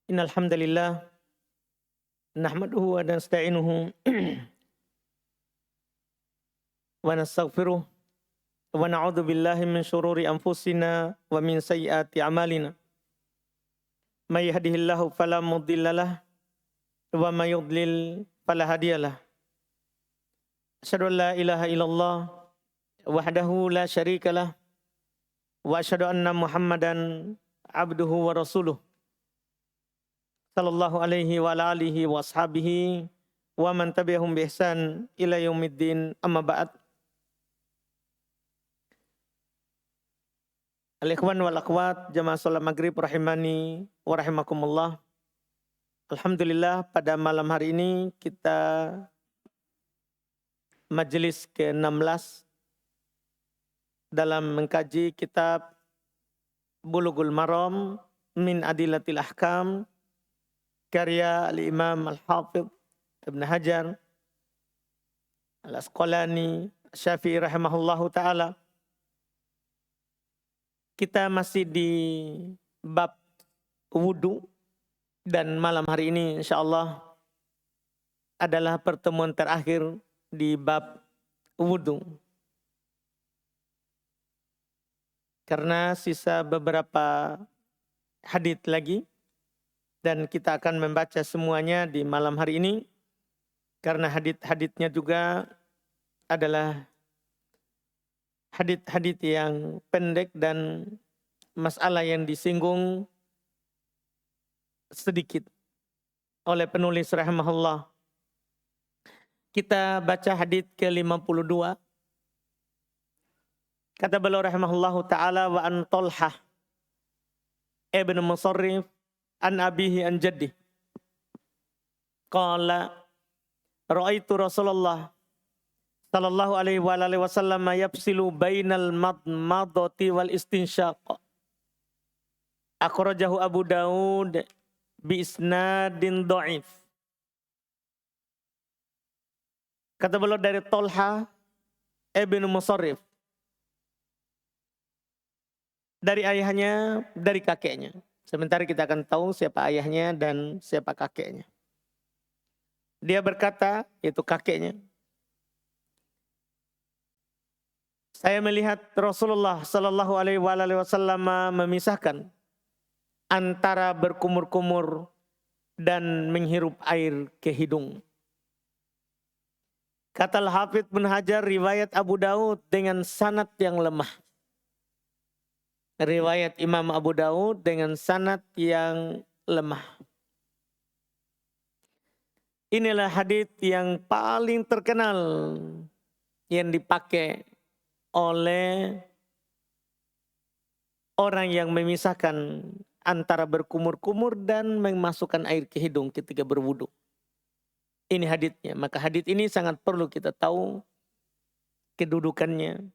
Innal hamdalillah nahmaduhu wa nasta'inuhu wa nastaghfiruh wa na'udzu billahi min syururi anfusina wa min sayyiati a'malina. May yahdihillahu fala mudhillalah wa may yudlil fala hadiyalah. Asyhadu an la ilaha illallah wahdahu la syarikalah wa asyhadu anna Muhammadan abduhu wa rasuluh. Sallallahu alaihi wa ala alihi wa ashabihi wa man tabi'ahum bi ihsan ila yaumiddin amma ba'd. Al-ikhwan wal akhwat jamaah salat maghrib rahimani wa rahimakumullah. Alhamdulillah pada malam hari ini kita majelis ke-16 dalam mengkaji kitab Bulughul Maram min Adillatil Ahkam karya al-Imam Al-Hafidh Ibn Hajar Al-Asqalani Syafi'i rahimahullahu ta'ala. Kita masih di bab wudu dan malam hari ini insyaallah adalah pertemuan terakhir di bab wudu. Karena sisa beberapa hadits lagi dan kita akan membaca semuanya di malam hari ini karena hadits-haditsnya juga adalah hadits-hadits yang pendek dan masalah yang disinggung sedikit oleh penulis rahimahullah. Kita baca hadits ke-52. Kata beliau rahimahullahu ta'ala wa an Talhah ibn Musarrif an abihi an jaddi. Qala ra'aitu Rasulullah sallallahu alaihi wa alihi wasallam yafsilu bainal madmadati wal istinsyaq. Akhrajahu Abu Daud bi isnadin dhaif. Kata beliau dari Talha ibn Musarrif, dari ayahnya, dari kakeknya. Sebentar kita akan tahu siapa ayahnya dan siapa kakeknya. Dia berkata, yaitu kakeknya, saya melihat Rasulullah sallallahu alaihi wasallam memisahkan antara berkumur-kumur dan menghirup air ke hidung. Kata Al-Hafidh Ibn Hajar, riwayat Abu Daud dengan sanad yang lemah. Riwayat Imam Abu Daud dengan sanad yang lemah. Inilah hadits yang paling terkenal yang dipakai oleh orang yang memisahkan antara berkumur-kumur dan memasukkan air ke hidung ketika berwudu. Ini haditsnya. Maka hadits ini sangat perlu kita tahu kedudukannya.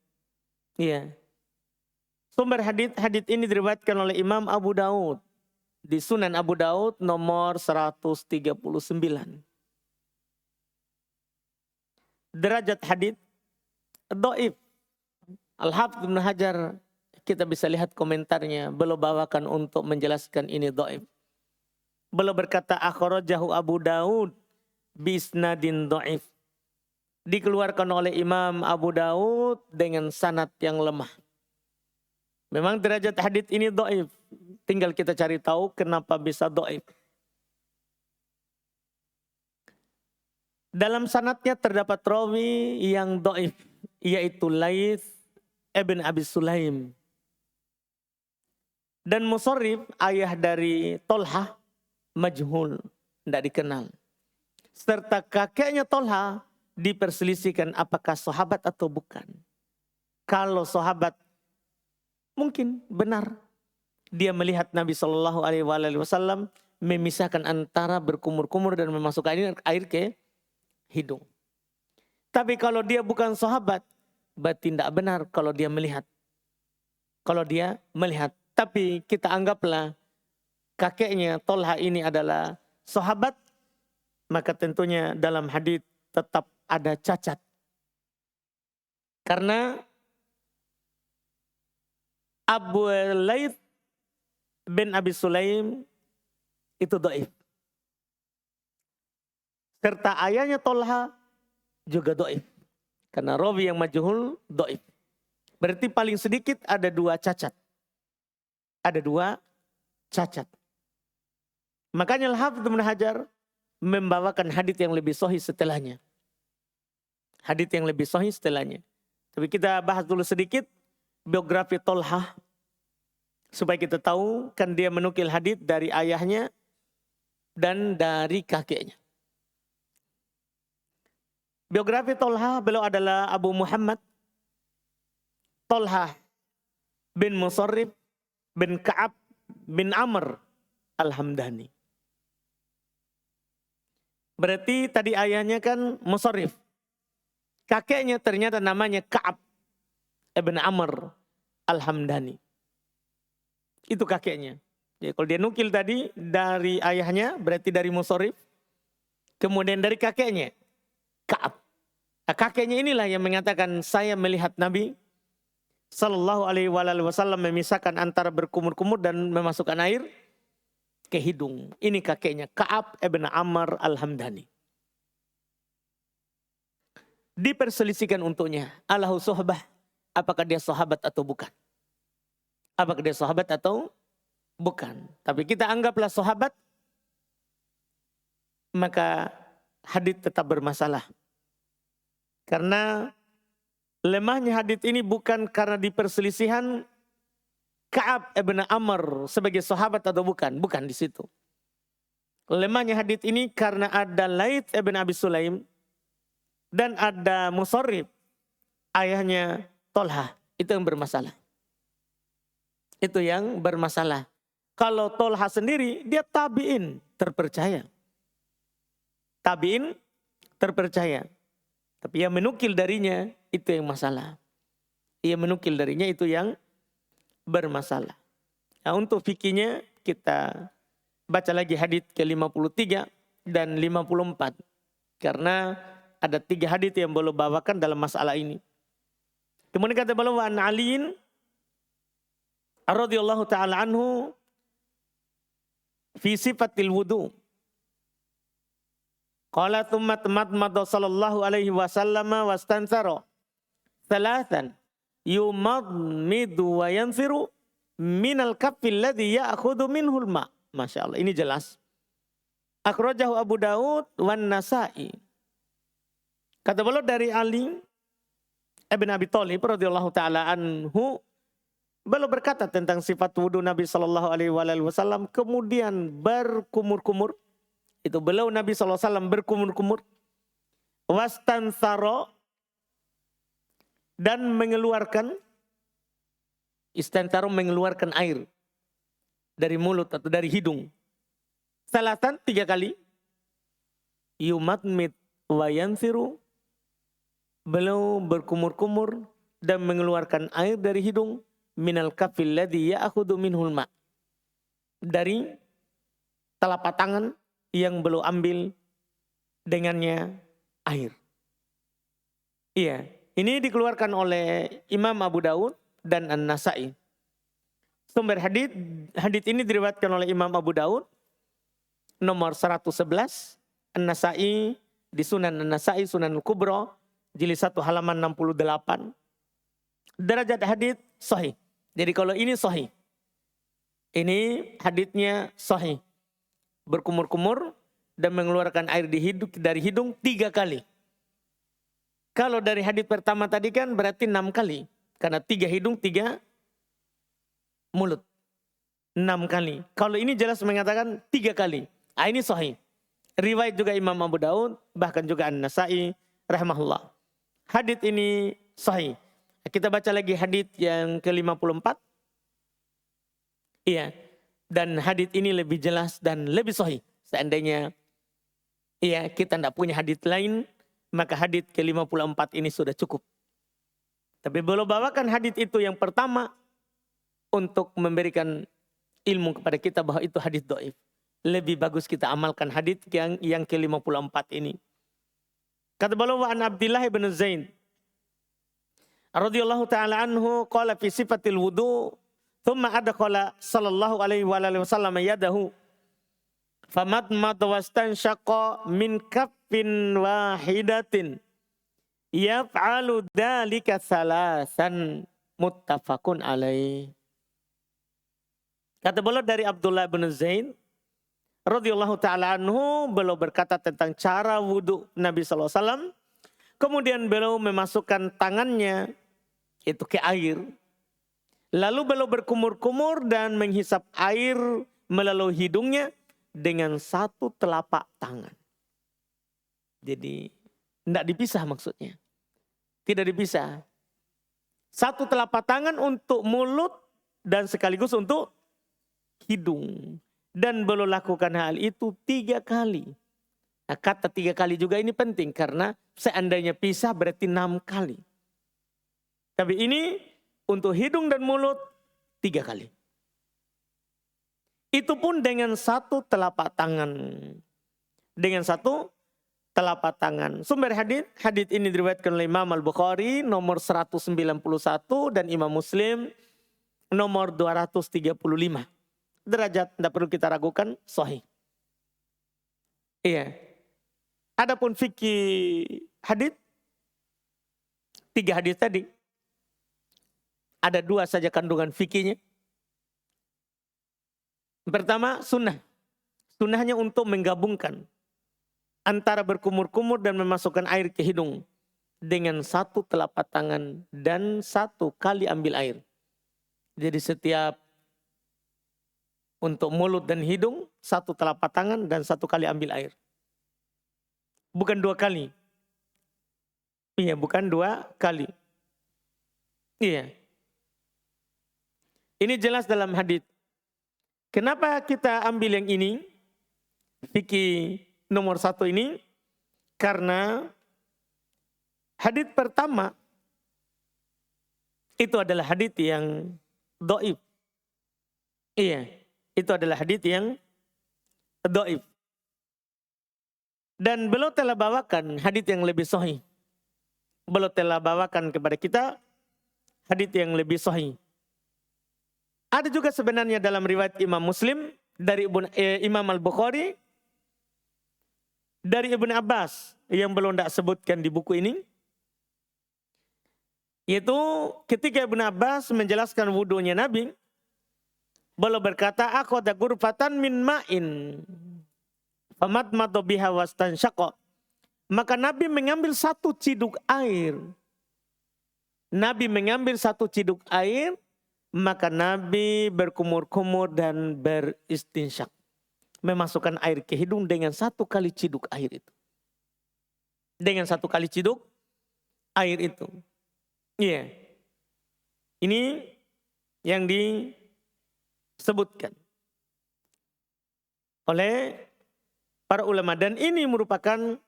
Iya. Sumber hadits ini diriwayatkan oleh Imam Abu Daud di Sunan Abu Daud nomor 139. Derajat hadits dhaif. Al-Hafidh Ibn Hajar, kita bisa lihat komentarnya, beliau bawakan untuk menjelaskan ini dhaif. Beliau berkata akhrajahu Abu Daud bisnadin dhaif. Dikeluarkan oleh Imam Abu Daud dengan sanad yang lemah. Memang derajat hadits ini dhaif. Tinggal kita cari tahu kenapa bisa dhaif. Dalam sanadnya terdapat rawi yang dhaif, yaitu Laits ibn Abi Sulaim. Dan Musarrif, ayah dari Talha, majhul, tidak dikenal. Serta kakeknya Talha diperselisihkan apakah sahabat atau bukan. Kalau sahabat, mungkin benar. Dia melihat Nabi Shallallahu Alaihi Wasallam memisahkan antara berkumur-kumur dan memasukkan air ke hidung. Tapi kalau dia bukan sahabat, berarti tidak benar kalau dia melihat. Kalau dia melihat. Tapi kita anggaplah kakeknya Talha ini adalah sahabat, maka tentunya dalam hadits tetap ada cacat. Karena Abu Laits bin Abi Sulaim itu dhaif. Serta ayahnya Tolha juga dhaif. Karena rawi yang majhul dhaif. Berarti paling sedikit ada 2 cacat. Ada 2 cacat. Makanya Al-Hafidz Ibnu Hajar membawakan hadits yang lebih sahih setelahnya. Hadits yang lebih sahih setelahnya. Tapi kita bahas dulu sedikit biografi Tolha. Supaya kita tahu kan dia menukil hadits dari ayahnya dan dari kakeknya. Biografi Tolha, beliau adalah Abu Muhammad Tolha bin Musarrif bin Ka'ab bin Amr Al-Hamdani. Berarti tadi ayahnya kan Musarrif. Kakeknya ternyata namanya Ka'ab bin Amr Al-Hamdani. Itu kakeknya. Jadi kalau dia nukil tadi dari ayahnya berarti dari Musarrif. Kemudian dari kakeknya Ka'ab. Nah, kakeknya inilah yang mengatakan saya melihat Nabi Sallallahu Alaihi Wasallam memisahkan antara berkumur-kumur dan memasukkan air ke hidung. Ini kakeknya Ka'ab ibn Amr Al-Hamdani. Diperselisihkan untuknya Allahu sohbah, apakah dia sahabat atau bukan. Apakah dia sahabat atau bukan. Tapi kita anggaplah sahabat, maka hadits tetap bermasalah. Karena lemahnya hadits ini bukan karena diperselisihan Ka'ab ibn Amr sebagai sahabat atau bukan. Bukan di situ. Lemahnya hadits ini karena ada Laits ibn Abi Sulaim dan ada Musarrif, ayahnya Tolha. Itu yang bermasalah. Itu yang bermasalah. Kalau Tolha sendiri, dia tabi'in terpercaya. Tabi'in terpercaya. Tapi yang menukil darinya, itu yang masalah. Ia menukil darinya itu yang bermasalah. Nah, untuk fikihnya kita baca lagi hadits ke-53 dan 54. Karena ada 3 hadits yang beliau bawakan dalam masalah ini. Kemudian kata beliau an Aliin radhiyallahu taala anhu fi sifatil wudu. Qala thumma tamadmada sallallahu alaihi wasallam wastansara thalathan yumadmidu wa yanfiru minal kaffi alladhi ya'khudhu minhul ma'. Masya Allah, ini jelas. Akhrajahu Abu Daud wan Nasa'i. Kata beliau dari Ali ibn Abi Thalib radhiyallahu taala anhu, beliau berkata tentang sifat wudu Nabi sallallahu alaihi wasallam, kemudian berkumur-kumur. Itu beliau Nabi sallallahu alaihi wasallam berkumur-kumur. Wastansara, dan mengeluarkan, istantaru mengeluarkan air dari mulut atau dari hidung. Salatan 3 kali. Yumadmid wa yanfiru, beliau berkumur-kumur dan mengeluarkan air dari hidung. Minal kafil ladhi ya'khudhu minhul ma', dari telapak tangan yang beliau ambil dengannya air. Iya, ini dikeluarkan oleh Imam Abu Daud dan An-Nasa'i. Sumber hadits ini diriwayatkan oleh Imam Abu Daud nomor 111, An-Nasa'i di Sunan An-Nasa'i Sunan Al-Kubra jilid 1 halaman 68. Derajat hadits sahih. Jadi kalau ini sahih. Ini haditsnya sahih. Berkumur-kumur dan mengeluarkan air dari hidung 3 kali. Kalau dari hadits pertama tadi kan berarti 6 kali. Karena 3 hidung, 3 mulut. 6 kali. Kalau ini jelas mengatakan 3 kali. Ini sahih. Riwayat juga Imam Abu Daud, bahkan juga An-Nasa'i rahimahullah. Hadits ini sahih. Kita baca lagi hadits yang ke-54. Iya. Dan hadits ini lebih jelas dan lebih sahih. Seandainya kita tidak punya hadits lain, maka hadits ke-54 ini sudah cukup. Tapi beliau bawakan hadits itu yang pertama untuk memberikan ilmu kepada kita bahwa itu hadits dhaif. Lebih bagus kita amalkan hadits yang ke-54 ini. Kata beliau an Abdullah bin Zaid radhiyallahu taala anhu qala fi sifatil wudu thumma adkhala sallallahu alaihi wasallam yadahu famadmad wastansyaqa min kaffin wahidatin yaf'alu dzalika salasan muttafaqun alaih. Kata beliau dari Abdullah bin Zaid radhiyallahu taala anhu, beliau berkata tentang cara wudu Nabi sallallahu alaihi wasallam. Kemudian beliau memasukkan tangannya itu ke air. Lalu beliau berkumur-kumur dan menghisap air melalui hidungnya dengan satu telapak tangan. Jadi tidak dipisah maksudnya. Tidak dipisah. Satu telapak tangan untuk mulut dan sekaligus untuk hidung. Dan beliau lakukan hal itu 3 kali. Nah, kata 3 kali juga ini penting karena seandainya pisah berarti 6 kali. Tapi ini untuk hidung dan mulut 3 kali. Itu pun dengan satu telapak tangan. Dengan satu telapak tangan. Sumber hadis ini diriwayatkan oleh Imam Al-Bukhari nomor 191 dan Imam Muslim nomor 235. Derajat tidak perlu kita ragukan, sahih. Iya. Adapun fikih hadis 3 hadis tadi ada 2 saja kandungan fikihnya. Pertama, sunnah. Sunnahnya untuk menggabungkan antara berkumur-kumur dan memasukkan air ke hidung dengan satu telapak tangan dan 1 kali ambil air. Jadi setiap untuk mulut dan hidung 1 telapak tangan dan 1 kali ambil air. Bukan 2 kali. Iya, bukan 2 kali. Iya. Ini jelas dalam hadis. Kenapa kita ambil yang ini? Fikih nomor 1 ini. Karena hadis pertama itu adalah hadis yang dhaif. Iya. Itu adalah hadis yang dhaif. Dan beliau telah bawakan hadis yang lebih sahih. Beliau telah bawakan kepada kita hadis yang lebih sahih. Ada juga sebenarnya dalam riwayat Imam Muslim dari Imam Al-Bukhari dari Ibnu Abbas yang belum tidak sebutkan di buku ini. Yaitu ketika Ibnu Abbas menjelaskan wudunya Nabi, beliau berkata, akhadha ghurfatan min ma'in famadmada biha wastansyaqa. Maka Nabi mengambil 1 ciduk air. Nabi mengambil 1 ciduk air, maka Nabi berkumur-kumur dan beristinsyak. Memasukkan air ke hidung dengan 1 kali ciduk air itu. Dengan 1 kali ciduk air itu. Iya. Ini yang disebutkan oleh para ulama. Dan ini merupakan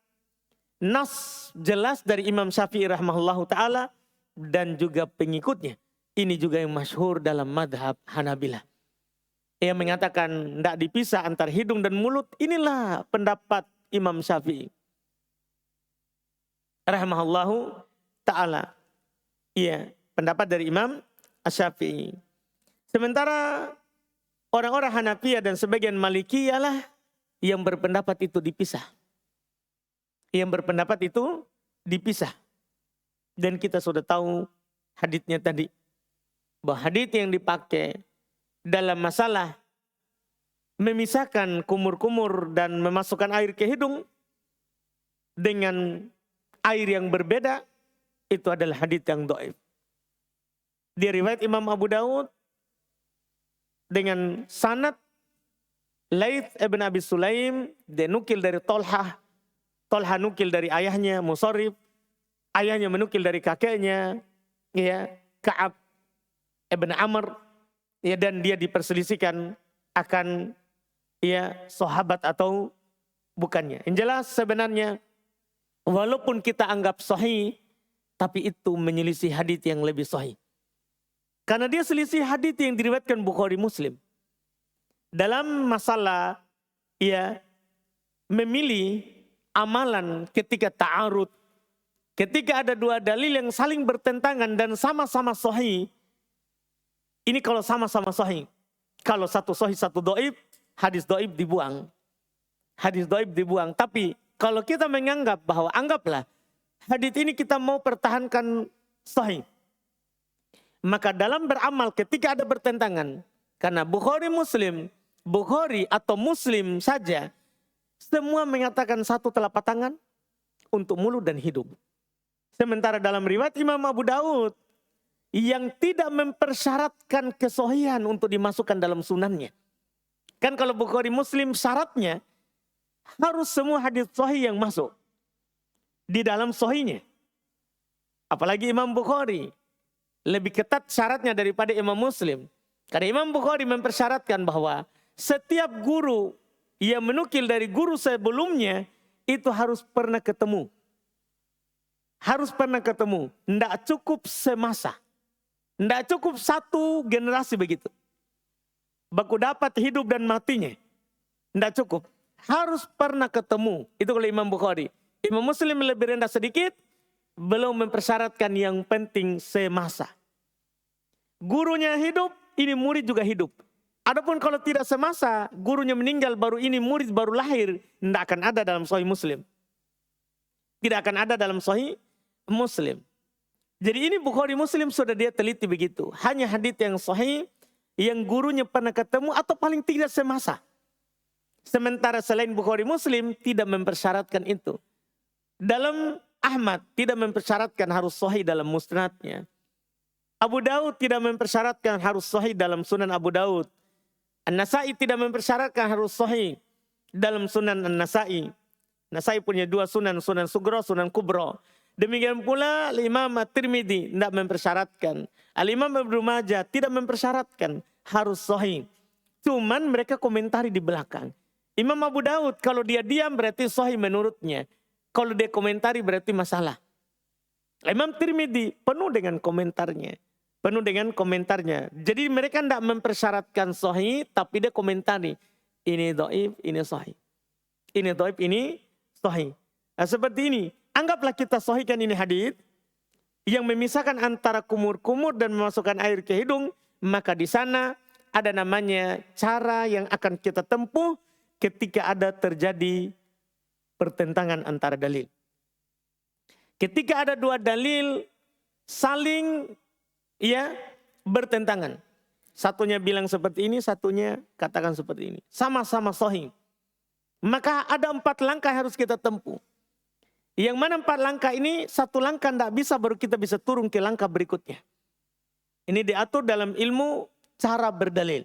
nas jelas dari Imam Syafi'i rahimahullahu ta'ala dan juga pengikutnya. Ini juga yang masyhur dalam madhab Hanabilah. Yang mengatakan tidak dipisah antara hidung dan mulut. Inilah pendapat Imam Syafi'i rahimahullahu ta'ala. Iya, pendapat dari Imam Syafi'i. Sementara orang-orang Hanafiyah dan sebagian Malikiyah lah yang berpendapat itu dipisah. Yang berpendapat itu dipisah. Dan kita sudah tahu haditsnya tadi. Bahwa hadits yang dipakai dalam masalah memisahkan kumur-kumur dan memasukkan air ke hidung dengan air yang berbeda, itu adalah hadits yang dhaif. Di riwayat Imam Abu Daud dengan sanad Laits ibn Abi Sulaim, dia nukil dari Tolhah. Tolhah nukil dari ayahnya Musarrif, ayahnya menukil dari kakeknya ya Ka'ab ibn Amr, ya, dan dia diperselisihkan akan ya sahabat atau bukannya. Yang jelas sebenarnya walaupun kita anggap sahih, tapi itu menyelisih hadits yang lebih sahih. Karena dia selisih hadits yang diriwayatkan Bukhari Muslim. Dalam masalah ya memilih amalan ketika ta'arud, ketika ada 2 dalil yang saling bertentangan dan sama-sama sahih. Ini kalau sama-sama sahih. Kalau satu sahih, satu dhaif, hadis dhaif dibuang. hadis dhaif dibuang. Tapi kalau kita menganggap bahwa anggaplah hadis ini kita mau pertahankan sahih, maka dalam beramal ketika ada bertentangan, karena Bukhari atau Muslim saja semua mengatakan satu telapak tangan untuk mulut dan hidung. Sementara dalam riwayat Imam Abu Daud yang tidak mempersyaratkan kesohihan untuk dimasukkan dalam sunannya. Kan kalau Bukhari Muslim syaratnya harus semua hadis sahih yang masuk di dalam sahihnya. Apalagi Imam Bukhari lebih ketat syaratnya daripada Imam Muslim. Karena Imam Bukhari mempersyaratkan bahwa setiap guru yang menukil dari guru sebelumnya itu harus pernah ketemu. Harus pernah ketemu. Tidak cukup semasa. Tidak cukup satu generasi begitu. Baku dapat hidup dan matinya. Tidak cukup. Harus pernah ketemu. Itu kalau Imam Bukhari. Imam Muslim lebih rendah sedikit. Belum mempersyaratkan yang penting semasa. Gurunya hidup, ini murid juga hidup. Adapun kalau tidak semasa, gurunya meninggal baru ini murid baru lahir. Tidak akan ada dalam Sahih Muslim. Tidak akan ada dalam Sahih Muslim. Jadi ini Bukhari Muslim sudah dia teliti begitu. Hanya hadits yang sahih yang gurunya pernah ketemu atau paling tidak semasa. Sementara selain Bukhari Muslim tidak mempersyaratkan itu. Dalam Ahmad tidak mempersyaratkan harus sahih dalam musnadnya. Abu Daud tidak mempersyaratkan harus sahih dalam Sunan Abu Daud. An-Nasai tidak mempersyaratkan harus sahih dalam Sunan An-Nasai. Nasai punya dua sunan, Sunan Sugro, Sunan Kubro. Demikian pula Imam At-Tirmidzi tidak mempersyaratkan. Al-Imam Ibnu Majah tidak mempersyaratkan harus sahih. Cuman mereka komentari di belakang. Imam Abu Daud kalau dia diam berarti sahih menurutnya. Kalau dia komentari berarti masalah. Imam Tirmidzi penuh dengan komentarnya. Penuh dengan komentarnya. Jadi mereka tidak mempersyaratkan sahih, tapi dia komentari. Ini dhaif, ini sahih. Ini dhaif, ini sahih. Nah, seperti ini. Anggaplah kita sahihkan ini hadis yang memisahkan antara kumur-kumur dan memasukkan air ke hidung. Maka di sana ada namanya cara yang akan kita tempuh ketika ada terjadi pertentangan antara dalil. Ketika ada dua dalil saling bertentangan. Satunya bilang seperti ini, satunya katakan seperti ini. Sama-sama sahih. Maka ada 4 langkah yang harus kita tempuh. Yang mana 4 langkah ini, 1 langkah tidak bisa baru kita bisa turun ke langkah berikutnya. Ini diatur dalam ilmu cara berdalil.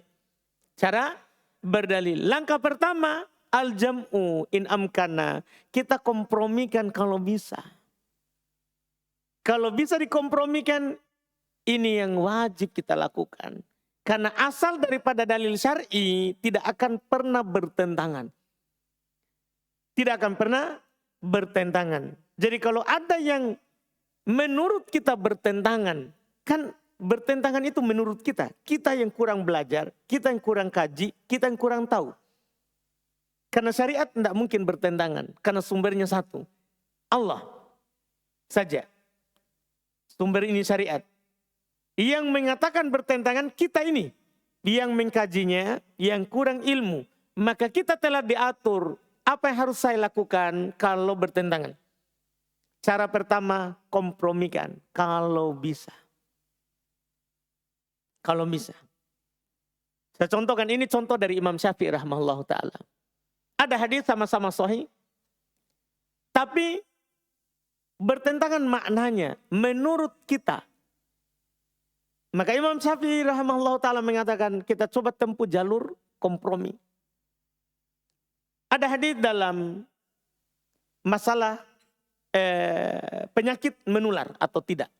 Cara berdalil. Langkah pertama, al-jam'u in amkana. Kita kompromikan kalau bisa. Kalau bisa dikompromikan, ini yang wajib kita lakukan. Karena asal daripada dalil syar'i tidak akan pernah bertentangan. Tidak akan pernah bertentangan. Jadi kalau ada yang menurut kita bertentangan, kan bertentangan itu menurut kita. Kita yang kurang belajar, kita yang kurang kaji, kita yang kurang tahu. Karena syariat tidak mungkin bertentangan. Karena sumbernya satu. Allah saja. Sumber ini syariat. Yang mengatakan bertentangan kita ini. Yang mengkajinya, yang kurang ilmu. Maka kita telah diatur. Apa yang harus saya lakukan kalau bertentangan? Cara pertama, kompromikan. Kalau bisa. Kalau bisa. Saya contohkan, ini contoh dari Imam Syafi'i rahimahullah ta'ala. Ada hadis sama-sama sahih. Tapi bertentangan maknanya menurut kita. Maka Imam Syafi'i rahimahullah ta'ala mengatakan kita coba tempuh jalur kompromi. Ada hadis dalam masalah penyakit menular atau tidak.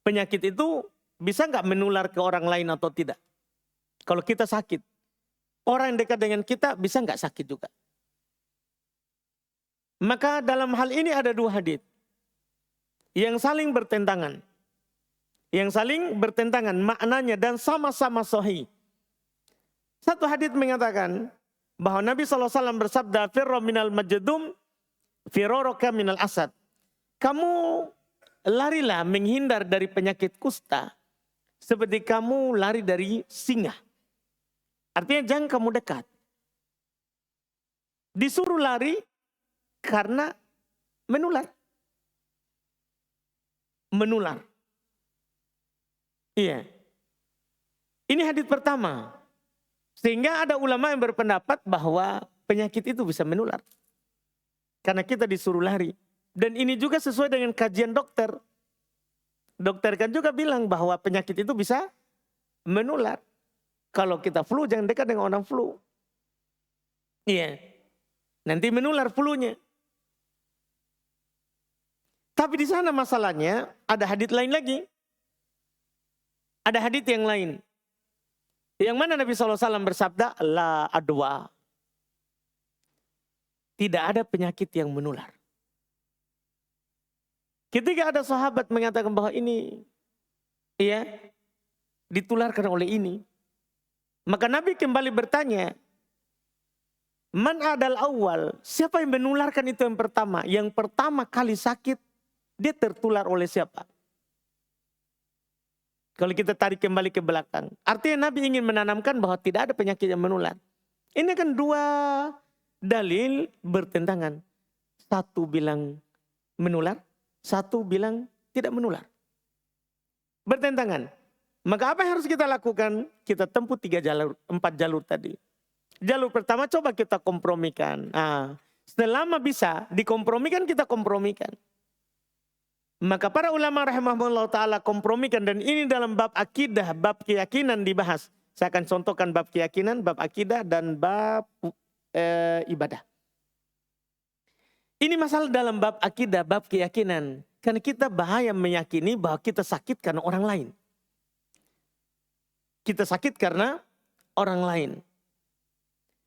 Penyakit itu bisa nggak menular ke orang lain atau tidak. Kalau kita sakit, orang yang dekat dengan kita bisa nggak sakit juga. Maka dalam hal ini ada 2 hadis yang saling bertentangan. Yang saling bertentangan maknanya dan sama-sama sahih. Satu hadis mengatakan bahwa Nabi SAW bersabda, firra minal majdum, firoroka minal asad. Kamu larilah menghindar dari penyakit kusta seperti kamu lari dari singa. Artinya jangan kamu dekat. Disuruh lari karena menular. Menular. Iya. Ini hadits pertama. Sehingga ada ulama yang berpendapat bahwa penyakit itu bisa menular. Karena kita disuruh lari. Dan ini juga sesuai dengan kajian dokter. Dokter kan juga bilang bahwa penyakit itu bisa menular. Kalau kita flu jangan dekat dengan orang flu. Iya. Nanti menular flunya. Tapi di sana masalahnya ada hadits lain lagi. Ada hadits yang lain. Yang mana Nabi SAW bersabda, la adwa. Tidak ada penyakit yang menular. Ketika ada sahabat mengatakan bahwa ini ya ditularkan oleh ini. Maka Nabi kembali bertanya, man adal awal, siapa yang menularkan itu yang pertama? Yang pertama kali sakit, dia tertular oleh siapa? Kalau kita tarik kembali ke belakang. Artinya Nabi ingin menanamkan bahwa tidak ada penyakit yang menular. Ini kan dua dalil bertentangan. Satu bilang menular, satu bilang tidak menular. Bertentangan. Maka apa yang harus kita lakukan? Kita tempuh 4 jalur tadi. Jalur pertama coba kita kompromikan. Selama bisa dikompromikan, kita kompromikan. Maka para ulama rahimahullah ta'ala kompromikan. Dan ini dalam bab akidah, bab keyakinan dibahas. Saya akan contohkan bab keyakinan, bab akidah, dan bab ibadah. Ini masalah dalam bab akidah, bab keyakinan. Karena kita bahaya meyakini bahwa kita sakit karena orang lain. Kita sakit karena orang lain.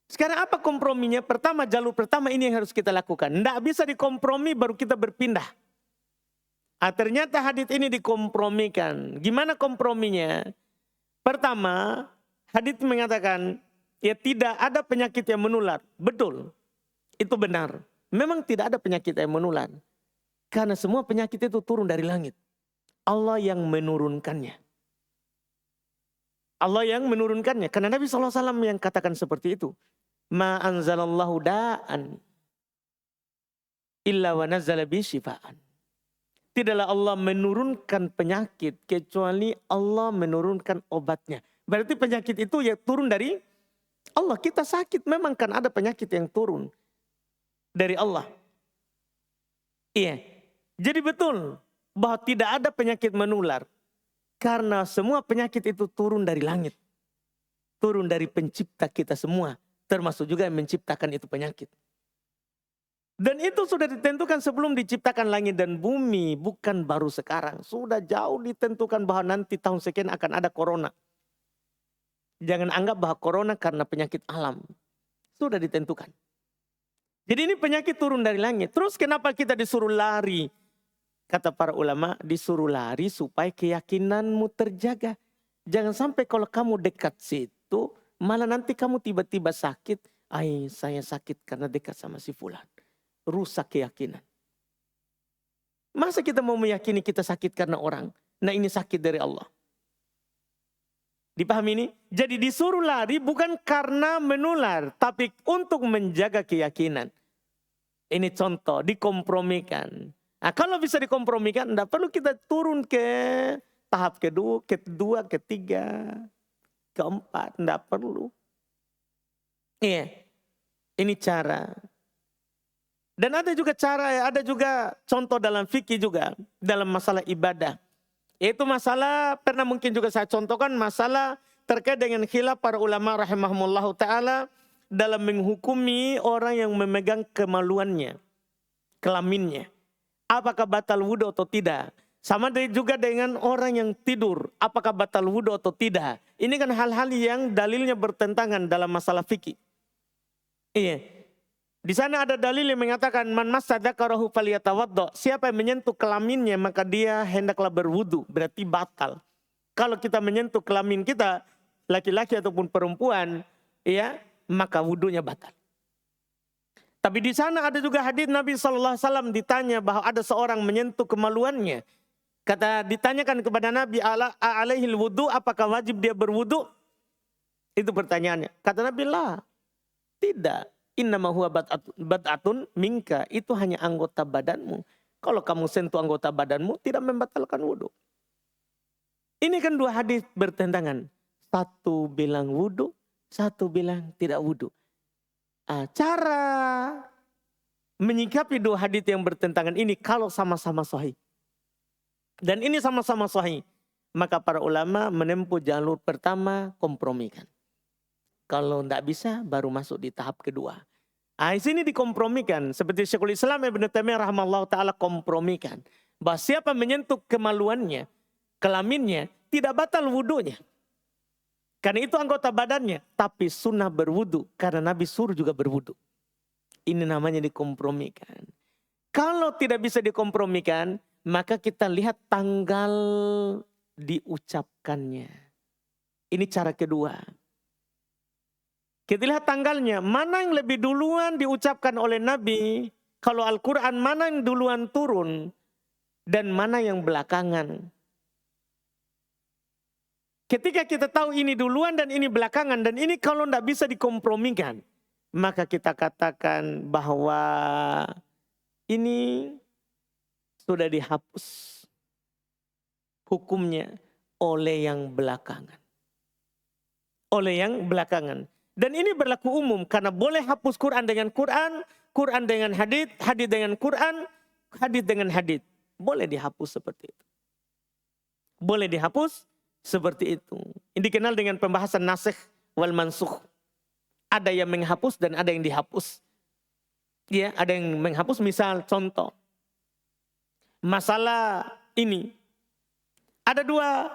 Sekarang apa komprominya? Pertama, jalur pertama ini yang harus kita lakukan. Tidak bisa dikompromi baru kita berpindah. Ternyata hadits ini dikompromikan. Gimana komprominya? Pertama, hadits mengatakan ya tidak ada penyakit yang menular. Betul, itu benar. Memang tidak ada penyakit yang menular. Karena semua penyakit itu turun dari langit. Allah yang menurunkannya. Allah yang menurunkannya. Karena Nabi SAW yang katakan seperti itu. Ma anzalallahu da'an illa wa nazzala bi syifaan. Tidaklah Allah menurunkan penyakit kecuali Allah menurunkan obatnya. Berarti penyakit itu ya turun dari Allah. Kita sakit memang kan ada penyakit yang turun dari Allah. Iya. Jadi betul bahwa tidak ada penyakit menular. Karena semua penyakit itu turun dari langit. Turun dari pencipta kita semua. Termasuk juga yang menciptakan itu penyakit. Dan itu sudah ditentukan sebelum diciptakan langit dan bumi. Bukan baru sekarang. Sudah jauh ditentukan bahwa nanti tahun sekian akan ada corona. Jangan anggap bahwa corona karena penyakit alam. Sudah ditentukan. Jadi ini penyakit turun dari langit. Terus kenapa kita disuruh lari? Kata para ulama, disuruh lari supaya keyakinanmu terjaga. Jangan sampai kalau kamu dekat situ, malah nanti kamu tiba-tiba sakit. Saya sakit karena dekat sama si fulan. Rusak keyakinan. Masa kita mau meyakini kita sakit karena orang? Nah ini sakit dari Allah. Dipahami ini? Jadi disuruh lari bukan karena menular. Tapi untuk menjaga keyakinan. Ini contoh, dikompromikan. Nah kalau bisa dikompromikan, tidak perlu kita turun ke tahap kedua, ketiga, keempat. Tidak perlu. Iya. Ini cara. Dan ada juga cara, ada juga contoh dalam fikih juga. Dalam masalah ibadah. Yaitu masalah, pernah mungkin juga saya contohkan, masalah terkait dengan khilaf para ulama rahimahumullahu ta'ala. Dalam menghukumi orang yang memegang kemaluannya. Kelaminnya. Apakah batal wudhu atau tidak. Sama juga dengan orang yang tidur. Apakah batal wudhu atau tidak. Ini kan hal-hal yang dalilnya bertentangan dalam masalah fikih. Iya. Di sana ada dalil yang mengatakan man massa dzakarahu falyatawaddo. Siapa yang menyentuh kelaminnya maka dia hendaklah berwudu, berarti batal. Kalau kita menyentuh kelamin kita, laki-laki ataupun perempuan, ya, maka wudunya batal. Tapi di sana ada juga hadis Nabi SAW ditanya bahwa ada seorang menyentuh kemaluannya. Ditanyakan kepada Nabi alaihil wudu, apakah wajib dia berwudu? Itu pertanyaannya. Kata Nabi lah, tidak. Innama huwa bad'atun minka. Itu hanya anggota badanmu. Kalau kamu sentuh anggota badanmu, tidak membatalkan wudhu. Ini kan dua hadis bertentangan. Satu bilang wudhu, satu bilang tidak wudhu. Cara menyikapi dua hadis yang bertentangan ini kalau sama-sama sahih. Dan ini sama-sama sahih. Maka para ulama menempuh jalur pertama, kompromikan. Kalau tidak bisa, baru masuk di tahap kedua. Di sini dikompromikan. Seperti Syekhul Islam Ibnu Taimiyah rahimahullah ta'ala kompromikan. Bahwa siapa menyentuh kemaluannya, kelaminnya, tidak batal wudhunya. Karena itu anggota badannya. Tapi sunnah berwudhu. Karena Nabi suruh juga berwudhu. Ini namanya dikompromikan. Kalau tidak bisa dikompromikan, maka kita lihat tanggal diucapkannya. Ini cara kedua. Kita lihat tanggalnya, mana yang lebih duluan diucapkan oleh Nabi. Kalau Al-Quran mana yang duluan turun dan mana yang belakangan. Ketika kita tahu ini duluan dan ini belakangan dan ini kalau tidak bisa dikompromikan. Maka kita katakan bahwa ini sudah dihapus hukumnya oleh yang belakangan. Oleh yang belakangan. Dan ini berlaku umum karena boleh hapus Quran dengan Quran, Quran dengan hadits, hadits dengan Quran, hadits dengan hadits. Boleh dihapus seperti itu. Boleh dihapus seperti itu. Ini dikenal dengan pembahasan nasikh wal mansukh. Ada yang menghapus dan ada yang dihapus. Ya, ada yang menghapus, misal contoh. Masalah ini. Ada dua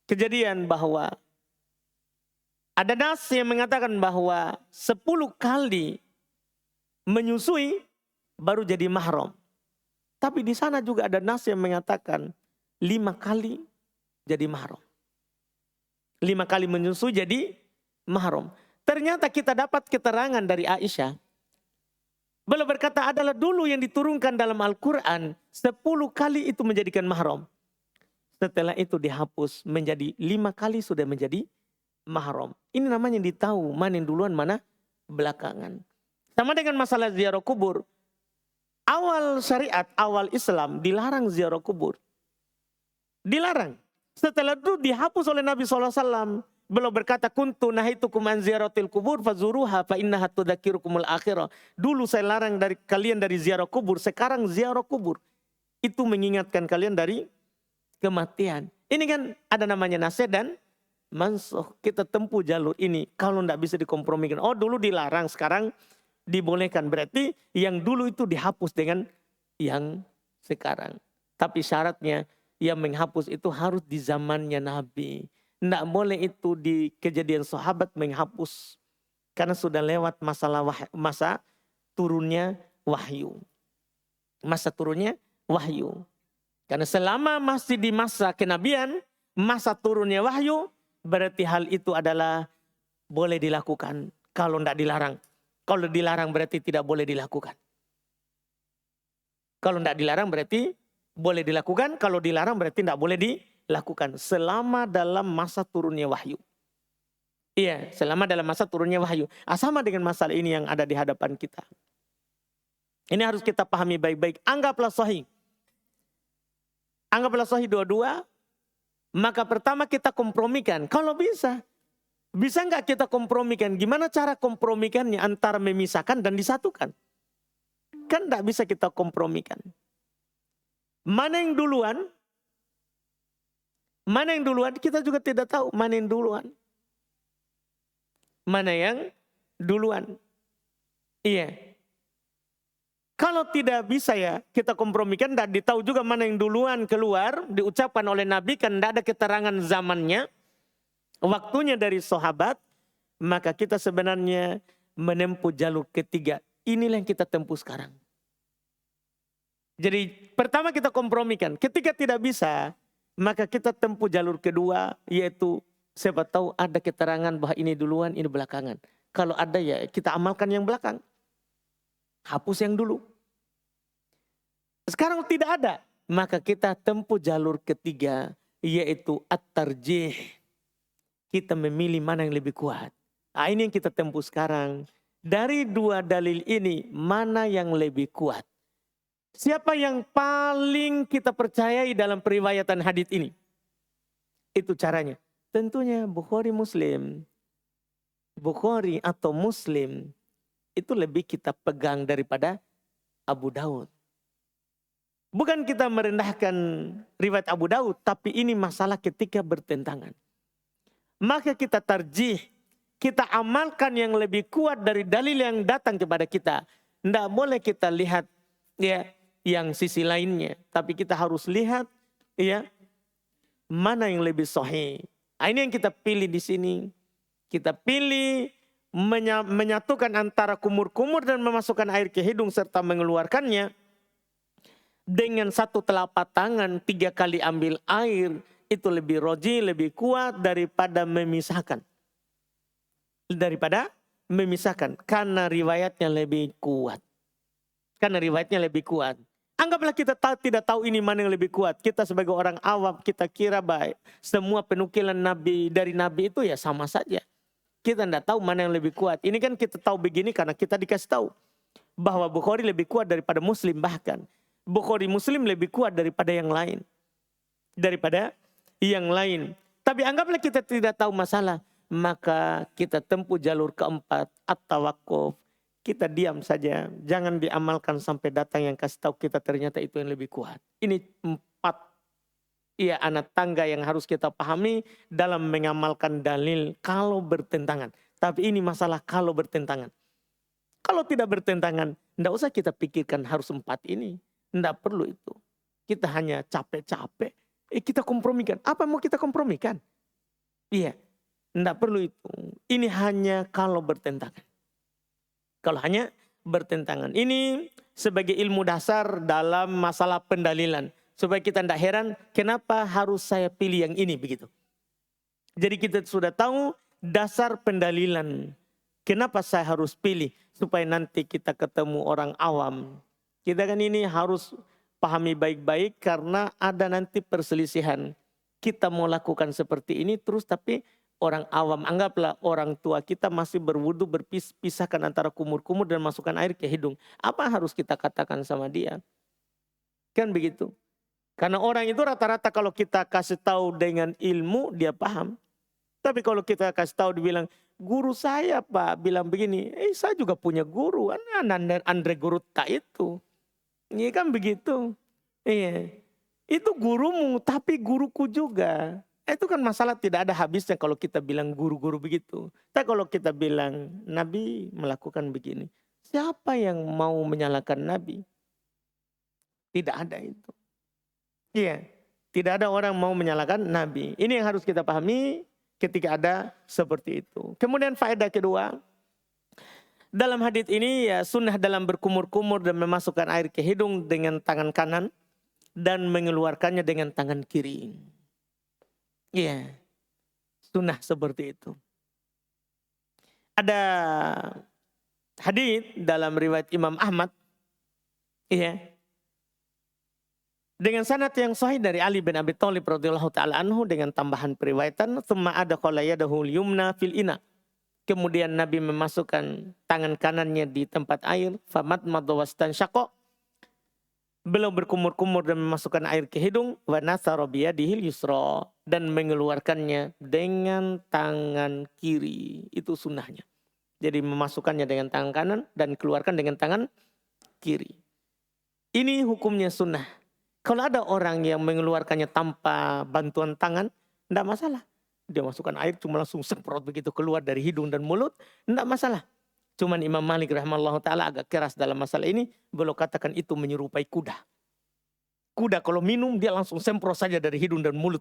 kejadian bahwa ada nas yang mengatakan bahwa 10 kali menyusui baru jadi mahram. Tapi di sana juga ada nas yang mengatakan 5 kali jadi mahram. 5 kali menyusui jadi mahram. Ternyata kita dapat keterangan dari Aisyah. Beliau berkata adalah dulu yang diturunkan dalam Al-Quran 10 kali itu menjadikan mahram. Setelah itu dihapus menjadi 5 kali sudah menjadi mahram. Ini namanya ditahu mana yang duluan mana belakangan. Sama dengan masalah ziarah kubur. Awal syariat, awal Islam dilarang ziarah kubur. Dilarang. Setelah itu dihapus oleh Nabi SAW. Beliau berkata, kuntu nahitukum an ziaratil kubur fazuruha fa innaha tudzakirukumul akhirah. Dulu saya larang dari kalian dari ziarah kubur, sekarang ziarah kubur. Itu mengingatkan kalian dari kematian. Ini kan ada namanya nasikh dan mansukh. Kita tempuh jalur ini kalau tidak bisa dikompromikan. Oh dulu dilarang, sekarang dibolehkan. Berarti yang dulu itu dihapus dengan yang sekarang. Tapi syaratnya yang menghapus itu harus di zamannya Nabi. Tidak boleh itu di kejadian sahabat menghapus. Karena sudah lewat masa turunnya wahyu. Masa turunnya wahyu. Karena selama masih di masa kenabian, masa turunnya wahyu, berarti hal itu adalah boleh dilakukan. Kalau tidak dilarang. Kalau dilarang berarti tidak boleh dilakukan. Kalau tidak dilarang berarti boleh dilakukan. Kalau dilarang berarti tidak boleh dilakukan. Selama dalam masa turunnya wahyu. Iya, selama dalam masa turunnya wahyu. Sama dengan masalah ini yang ada di hadapan kita. Ini harus kita pahami baik-baik. Anggaplah sahih. Anggaplah sahih dua-dua. Maka pertama kita kompromikan. Kalau bisa. Bisa nggak kita kompromikan? Gimana cara kompromikannya antara memisahkan dan disatukan? Kan nggak bisa kita kompromikan. Mana yang duluan? Mana yang duluan? Kita juga tidak tahu mana yang duluan. Mana yang duluan? Iya. Kalau tidak bisa ya kita kompromikan, tidak ditahu juga mana yang duluan keluar, diucapkan oleh Nabi, kan tidak ada keterangan zamannya, waktunya dari sahabat, maka kita sebenarnya menempuh jalur ketiga. Inilah yang kita tempuh sekarang. Jadi pertama kita kompromikan, ketika tidak bisa, maka kita tempuh jalur kedua, yaitu siapa tahu ada keterangan bahwa ini duluan, ini belakangan. Kalau ada ya kita amalkan yang belakang. Hapus yang dulu. Sekarang tidak ada. Maka kita tempuh jalur ketiga. Yaitu at-tarjih. Kita memilih mana yang lebih kuat. Nah, ini yang kita tempuh sekarang. Dari dua dalil ini, mana yang lebih kuat? Siapa yang paling kita percayai dalam periwayatan hadits ini? Itu caranya. Tentunya Bukhari Muslim. Bukhari atau Muslim itu lebih kita pegang daripada Abu Daud. Bukan kita merendahkan riwayat Abu Daud, tapi ini masalah ketika bertentangan. Maka kita tarjih, kita amalkan yang lebih kuat dari dalil yang datang kepada kita. Tidak boleh kita lihat ya yang sisi lainnya, tapi kita harus lihat ya mana yang lebih sahih. Ini yang kita pilih di sini. Kita pilih menyatukan antara kumur-kumur dan memasukkan air ke hidung serta mengeluarkannya. Dengan satu telapak tangan 3 kali ambil air, itu lebih roji, lebih kuat daripada memisahkan. Karena riwayatnya lebih kuat. Anggaplah kita tidak tahu ini mana yang lebih kuat. Kita sebagai orang awam, kita kira baik. Semua penukilan Nabi dari Nabi itu ya sama saja. Kita tidak tahu mana yang lebih kuat. Ini kan kita tahu begini karena kita dikasih tahu. Bahwa Bukhari lebih kuat daripada Muslim bahkan. Bukhari Muslim lebih kuat daripada yang lain. Tapi anggaplah kita tidak tahu masalah. Maka kita tempuh jalur keempat. At-tawakkuf. Kita diam saja. Jangan diamalkan sampai datang yang kasih tahu kita ternyata itu yang lebih kuat. Ini 4 anak tangga yang harus kita pahami dalam mengamalkan dalil kalau bertentangan. Tapi ini masalah kalau bertentangan. Kalau tidak bertentangan, tidak usah kita pikirkan harus 4 ini. Tidak perlu itu. Kita hanya capek-capek. Kita kompromikan. Apa mau kita kompromikan? Iya. Tidak perlu itu. Ini hanya kalau bertentangan. Ini sebagai ilmu dasar dalam masalah pendalilan. Supaya kita tidak heran kenapa harus saya pilih yang ini begitu. Jadi kita sudah tahu dasar pendalilan. Kenapa saya harus pilih? Supaya nanti kita ketemu orang awam. Kita kan ini harus pahami baik-baik karena ada nanti perselisihan. Kita mau lakukan seperti ini terus tapi orang awam, anggaplah orang tua kita masih berwudu berpisahkan antara kumur-kumur dan masukkan air ke hidung. Apa harus kita katakan sama dia? Kan begitu. Karena orang itu rata-rata kalau kita kasih tahu dengan ilmu dia paham. Tapi kalau kita kasih tahu dibilang guru saya Pak bilang begini, saya juga punya guru, Andre Gurutta itu. Iya kan begitu. Iya. Itu gurumu tapi guruku juga. Itu kan masalah tidak ada habisnya kalau kita bilang guru-guru begitu. Tapi kalau kita bilang Nabi melakukan begini. Siapa yang mau menyalahkan Nabi? Tidak ada itu. Iya. Tidak ada orang mau menyalahkan Nabi. Ini yang harus kita pahami ketika ada seperti itu. Kemudian faedah kedua. Dalam hadits ini ya sunnah dalam berkumur-kumur dan memasukkan air ke hidung dengan tangan kanan dan mengeluarkannya dengan tangan kiri. Iya, sunnah seperti itu. Ada hadits dalam riwayat Imam Ahmad, iya, dengan sanad yang sahih dari Ali bin Abi Thalib radhiyallahu taala anhu dengan tambahan periwayatan, "Tsumma adkhala yadahu al-yumna fil ina." Kemudian Nabi memasukkan tangan kanannya di tempat air. Famadmadha wastansyaqa. Beliau berkumur-kumur dan memasukkan air ke hidung. Wa nasara biyadihil yusra. Dan mengeluarkannya dengan tangan kiri. Itu sunnahnya. Jadi memasukkannya dengan tangan kanan dan keluarkan dengan tangan kiri. Ini hukumnya sunnah. Kalau ada orang yang mengeluarkannya tanpa bantuan tangan, tidak masalah. Dia masukkan air cuma langsung semprot begitu keluar dari hidung dan mulut. Tidak masalah. Cuman Imam Malik rahimahullah ta'ala agak keras dalam masalah ini. Beliau katakan itu menyerupai kuda. Kuda kalau minum dia langsung semprot saja dari hidung dan mulut.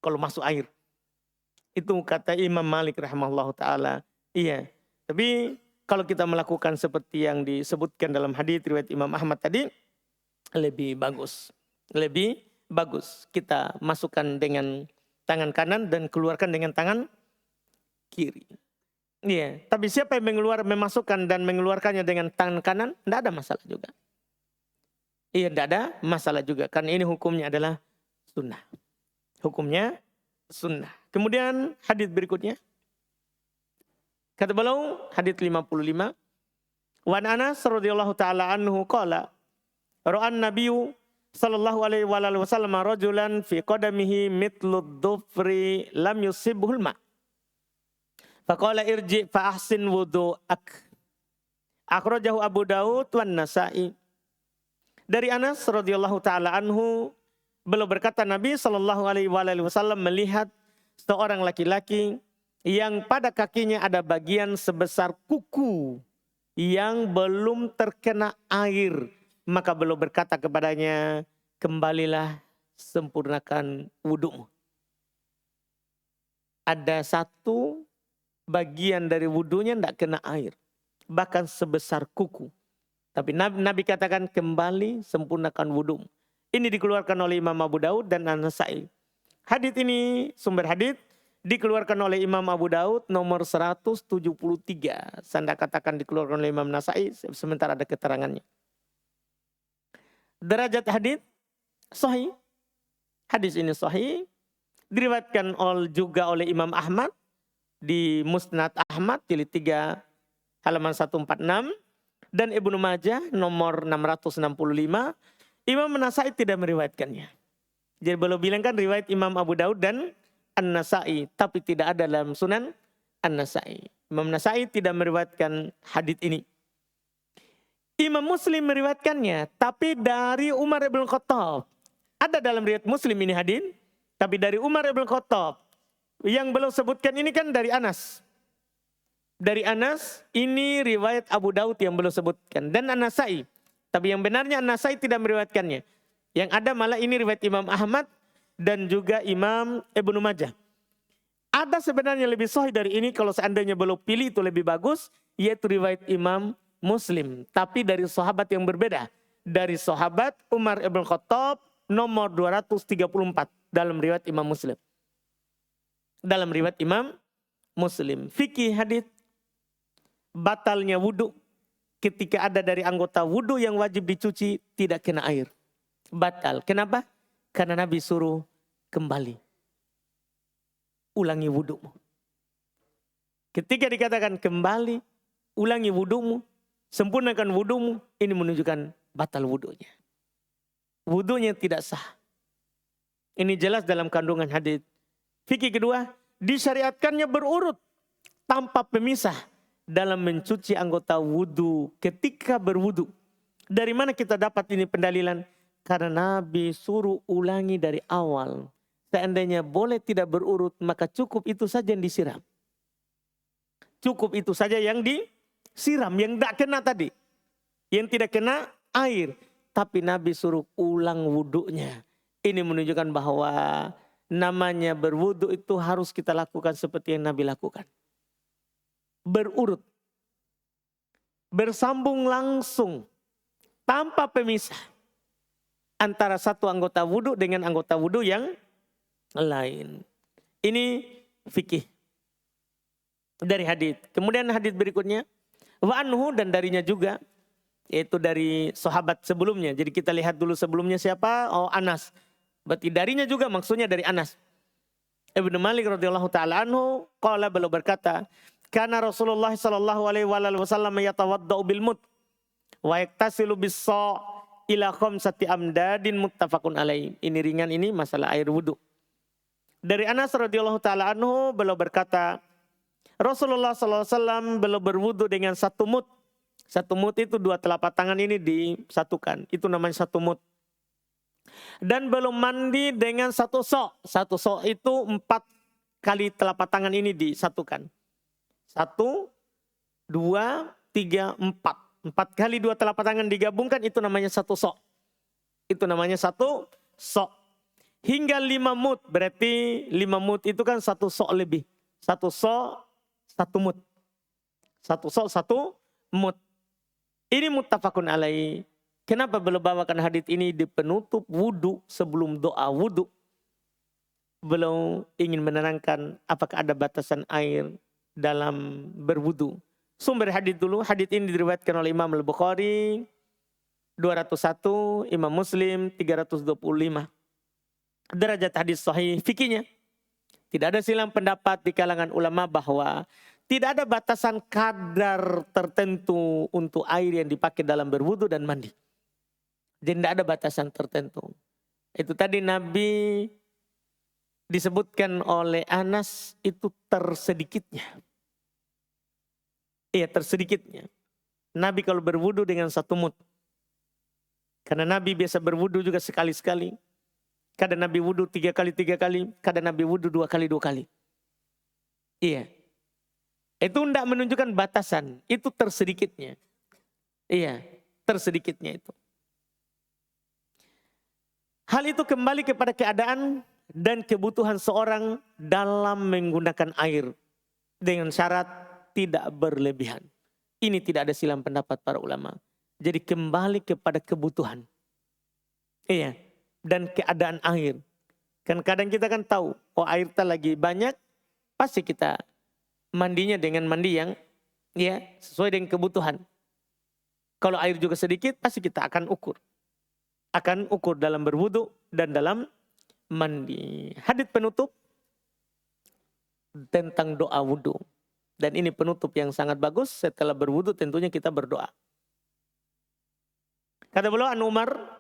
Kalau masuk air. Itu kata Imam Malik rahimahullah ta'ala. Iya. Tapi kalau kita melakukan seperti yang disebutkan dalam hadits riwayat Imam Ahmad tadi. Lebih bagus. Lebih bagus. Kita masukkan dengan tangan kanan dan keluarkan dengan tangan kiri. Iya, tapi siapa yang memasukkan dan mengeluarkannya dengan tangan kanan, tidak ada masalah juga. Iya, tidak ada masalah juga. Karena ini hukumnya adalah sunnah. Hukumnya sunnah. Kemudian hadits berikutnya. Kata beliau, hadits 55. Wan Anas radhiyallahu taala anhu qala ra'an nabiyyu sallallahu alaihi wasallam rajulan fi qadamihi mithlu dhufri lam yusibhul ma. Faqala irji fa ahsin wudu'ak. Akhrajahu Abu Daud wan Nasa'i. Dari Anas radhiyallahu taala anhu, beliau berkata Nabi sallallahu alaihi wasallam melihat seorang laki-laki yang pada kakinya ada bagian sebesar kuku yang belum terkena air. Maka beliau berkata kepadanya, kembalilah sempurnakan wudu'mu. Ada satu bagian dari wudunya tidak kena air. Bahkan sebesar kuku. Tapi Nabi katakan kembali sempurnakan wudu'mu. Ini dikeluarkan oleh Imam Abu Daud dan An-Nasa'i. Hadits ini, sumber hadits dikeluarkan oleh Imam Abu Daud nomor 173. Saya katakan dikeluarkan oleh Imam Nasa'i, sementara ada keterangannya. Derajat hadits sahih. Hadis ini sahih. Diriwayatkan juga oleh Imam Ahmad di Musnad Ahmad jilid 3 halaman 146 dan Ibnu Majah nomor 665. Imam Nasa'i tidak meriwayatkannya. Jadi beliau bilang kan riwayat Imam Abu Daud dan An-Nasa'i, tapi tidak ada dalam Sunan An-Nasa'i. Imam Nasa'i tidak meriwayatkan hadits ini. Imam Muslim meriwayatkannya, tapi dari Umar ibn Khattab. Ada dalam riwayat Muslim ini hadits, tapi dari Umar ibn Khattab. Yang beliau sebutkan ini kan dari Anas. Dari Anas, ini riwayat Abu Daud yang beliau sebutkan. Dan An-Nasa'i. Tapi yang benarnya An-Nasa'i tidak meriwayatkannya. Yang ada malah ini riwayat Imam Ahmad dan juga Imam Ibnu Majah. Ada sebenarnya lebih sahih dari ini kalau seandainya beliau pilih itu lebih bagus. Yaitu riwayat Imam Muslim. Tapi dari sahabat yang berbeda. Dari sahabat Umar ibn Khattab nomor 234 dalam riwayat Imam Muslim. Dalam riwayat Imam Muslim. Fikih hadits. Batalnya wudu ketika ada dari anggota wudu yang wajib dicuci tidak kena air. Batal. Kenapa? Karena Nabi suruh kembali. Ulangi wudumu. Ketika dikatakan kembali, ulangi wudumu, sempurnakan wudumu, ini menunjukkan batal wudunya. Wudunya tidak sah. Ini jelas dalam kandungan hadits. Fikih kedua, disyariatkannya berurut tanpa pemisah dalam mencuci anggota wudu ketika berwudu. Dari mana kita dapat ini pendalilan? Karena Nabi suruh ulangi dari awal. Seandainya boleh tidak berurut, maka cukup itu saja yang disiram. Cukup itu saja yang disiram, yang tidak kena tadi. Yang tidak kena air. Tapi Nabi suruh ulang wudunya. Ini menunjukkan bahwa namanya berwudu itu harus kita lakukan seperti yang Nabi lakukan. Berurut. Bersambung langsung. Tanpa pemisah. Antara satu anggota wudu dengan anggota wudu yang lain. Ini fikih. Dari hadits. Kemudian hadits berikutnya. Wa anhu dan darinya juga. Yaitu dari sahabat sebelumnya. Jadi kita lihat dulu sebelumnya siapa? Oh Anas. Berarti darinya juga maksudnya dari Anas. Ibnu Malik radhiyallahu taala anhu qala beliau berkata, kana Rasulullah sallallahu alaihi wasallam yatawaddau bil mut wa yaktasilu bis sa ila khamsati amdadin muttafaqun alaihi. Ini ringan ini masalah air wudu. Dari Anas radhiyallahu taala anhu beliau berkata, Rasulullah sallallahu alaihi wasallam beliau berwudu dengan satu mut. Satu mut itu dua telapak tangan ini disatukan. Itu namanya satu mut. Dan belum mandi dengan satu sok. Satu sok itu 4 kali telapak tangan ini disatukan. 1, 2, 3, 4. 4 kali 2 telapak tangan digabungkan itu namanya satu sok. Itu namanya satu sok. Hingga 5 mut. Berarti 5 mut itu kan satu sok lebih. Satu sok, satu mut. Satu sok, satu mut. Ini muttafaqun alaihi. Kenapa beliau bawakan hadits ini di penutup wudu sebelum doa wudu? Beliau ingin menerangkan apakah ada batasan air dalam berwudu. Sumber hadits dulu. Hadits ini diriwayatkan oleh Imam Al-Bukhari 201, Imam Muslim 325. Derajat hadits sahih fikihnya. Tidak ada silang pendapat di kalangan ulama bahwa Tidak ada batasan kadar tertentu untuk air yang dipakai dalam berwudu dan mandi. Jadi tidak ada batasan tertentu. Itu tadi Nabi disebutkan oleh Anas itu tersedikitnya. Iya, tersedikitnya. Nabi kalau berwudu dengan satu mud. Karena Nabi biasa berwudu juga sekali-sekali. Kadang Nabi wudu 3 kali, kadang Nabi wudu 2 kali, 2 kali. Iya. Itu tidak menunjukkan batasan, itu tersedikitnya. Iya, tersedikitnya itu. Hal itu kembali kepada keadaan dan kebutuhan seorang dalam menggunakan air. Dengan syarat tidak berlebihan. Ini tidak ada silang pendapat para ulama. Jadi kembali kepada kebutuhan. Iya. Dan keadaan air. Kan kadang kita kan tahu, oh air tak lagi banyak, pasti kita mandinya dengan mandi yang ya sesuai dengan kebutuhan. Kalau air juga sedikit, pasti kita akan ukur. Akan ukur dalam berwudu dan dalam mandi. Hadits penutup tentang doa wudu. Dan ini penutup yang sangat bagus. Setelah berwudu tentunya kita berdoa. Kata beliau an Umar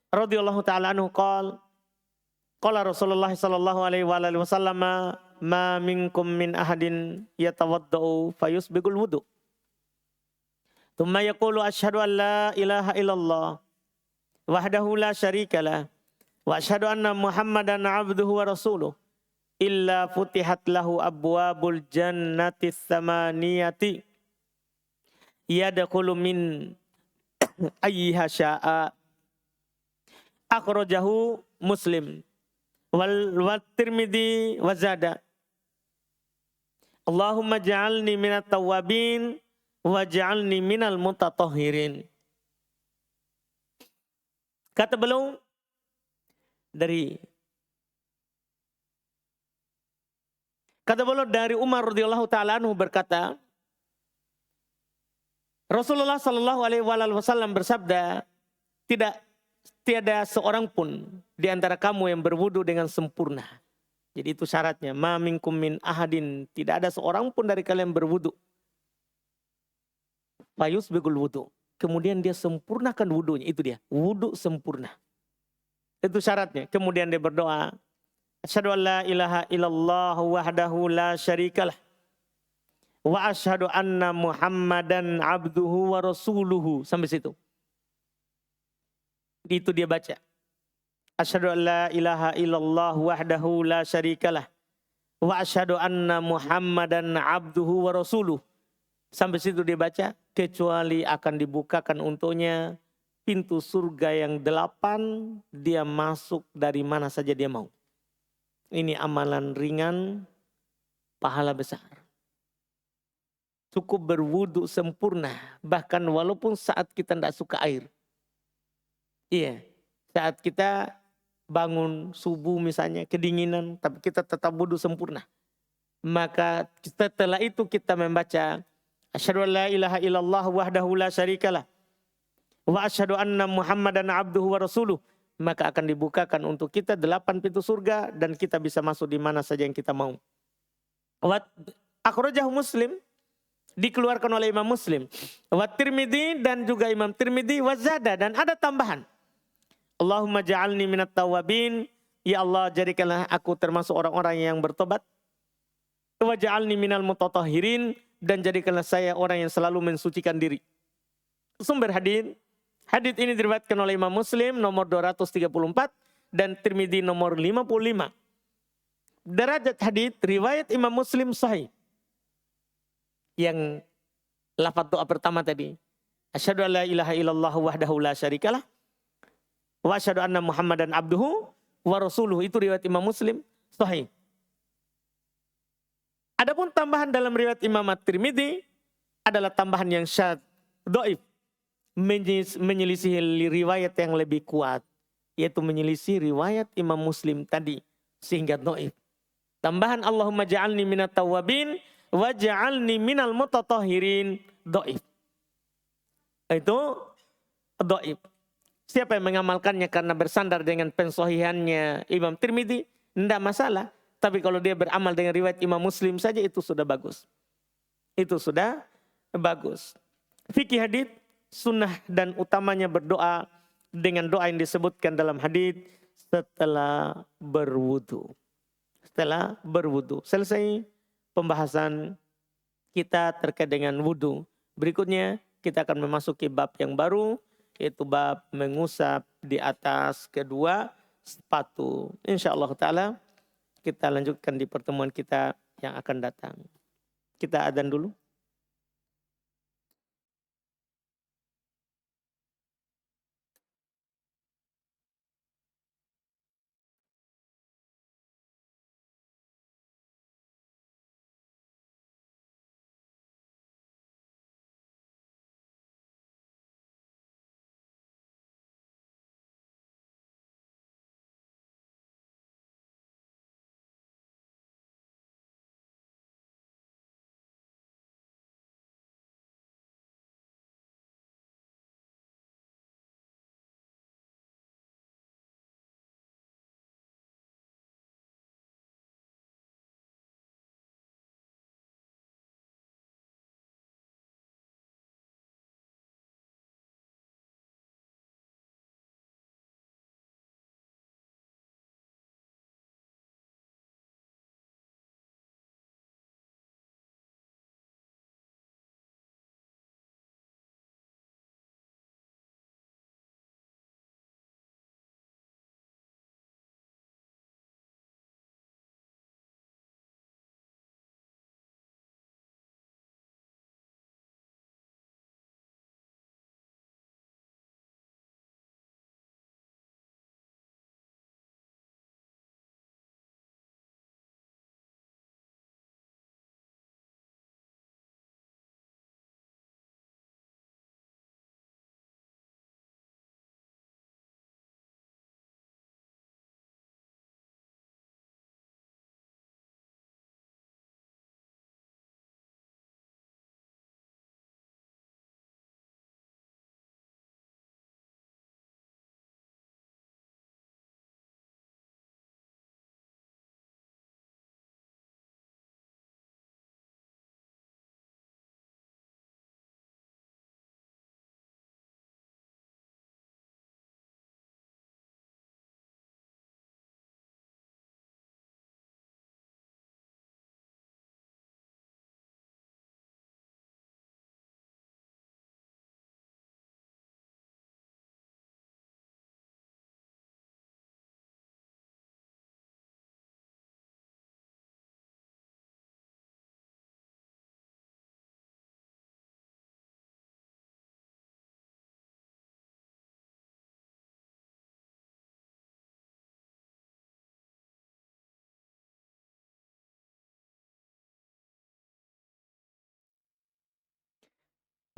radhiyallahu taala anhu qala Rasulullah sallallahu alaihi wasallam ma minkum min ahadin yatawaddau fayusbigul wudu. Thumma yaqulu asyhadu an la ilaha illallah wahdahu la syarikalah wa asyhadu anna Muhammadan abduhu wa rasuluh illa futihat lahu abwabul jannati tsamaniyati yadkhulu min ayyiha sya'a. Akhrajahu Muslim wal Tirmidzi wa zada Allahumma ja'alni minat tawwabin wa ja'alni minal mutatahhirin. Kata beliau dari Umar radhiyallahu taala anhu berkata, Rasulullah sallallahu alaihi wasallam bersabda, tiada seorang pun di antara kamu yang berwudu dengan sempurna. Jadi itu syaratnya, ma minkum min ahadin, tidak ada seorang pun dari kalian berwudu. Fayusbigul wudu. Kemudian dia sempurnakan wudunya, itu dia, wudu sempurna. Itu syaratnya. Kemudian dia berdoa, asyhadu an la ilaha illallah wahdahu la syarikalah wa asyhadu anna Muhammadan abduhu wa rasuluhu. Sampai situ. Itu dia baca. Asyhadu an la ilaha illallah wahdahu la syarikalah wa asyhadu anna Muhammadan abduhu wa rasuluhu. Sampai situ dia baca, kecuali akan dibukakan untuknya pintu surga yang 8, dia masuk dari mana saja dia mau. Ini amalan ringan, pahala besar. Cukup berwudu sempurna, bahkan walaupun saat kita tidak suka air. Iya, saat kita bangun subuh misalnya, kedinginan, tapi kita tetap wudu sempurna. Maka setelah itu kita membaca, asyhadu an la ilaha illallah wahdahu la syarikalah wa asyhadu anna Muhammadan abduhu wa rasuluh, maka akan dibukakan untuk kita 8 pintu surga dan kita bisa masuk di mana saja yang kita mau. Akhrajahu Muslim, dikeluarkan oleh Imam Muslim. Wa Tirmidzi, dan juga Imam Tirmidzi, wa zada, dan ada tambahan. Allahumma ja'alni minat tawwabin, ya Allah jadikanlah aku termasuk orang-orang yang bertobat. Wa ja'alni minal mutatahhirin, dan jadikanlah saya orang yang selalu mensucikan diri. Sumber hadits ini diriwayatkan oleh Imam Muslim nomor 234 dan Tirmidzi nomor 55. Derajat hadits riwayat Imam Muslim sahih. Yang lafaz doa pertama tadi, asyhadu an la ilaha illallah wahdahu la syarikalah wa asyhadu anna Muhammadan abduhu wa rasuluhu, itu riwayat Imam Muslim sahih. Adapun tambahan dalam riwayat Imam At-Tirmidzi adalah tambahan yang syadz, dhaif, menyelisih riwayat yang lebih kuat, yaitu menyelisih riwayat Imam Muslim tadi, sehingga dhaif. Tambahan Allahumma ja'alni minat tawwabin wa ja'alni minal mutatahhirin, dhaif. Itu dhaif. Siapa yang mengamalkannya karena bersandar dengan pensohihannya Imam Tirmidzi, tidak masalah. Tapi kalau dia beramal dengan riwayat Imam Muslim saja itu sudah bagus. Itu sudah bagus. Fikih hadits, sunnah dan utamanya berdoa dengan doa yang disebutkan dalam hadits setelah berwudu. Setelah berwudu. Selesai pembahasan kita terkait dengan wudu. Berikutnya kita akan memasuki bab yang baru, yaitu bab mengusap di atas kedua sepatu. InsyaAllah ta'ala kita lanjutkan di pertemuan kita yang akan datang. Kita adzan dulu.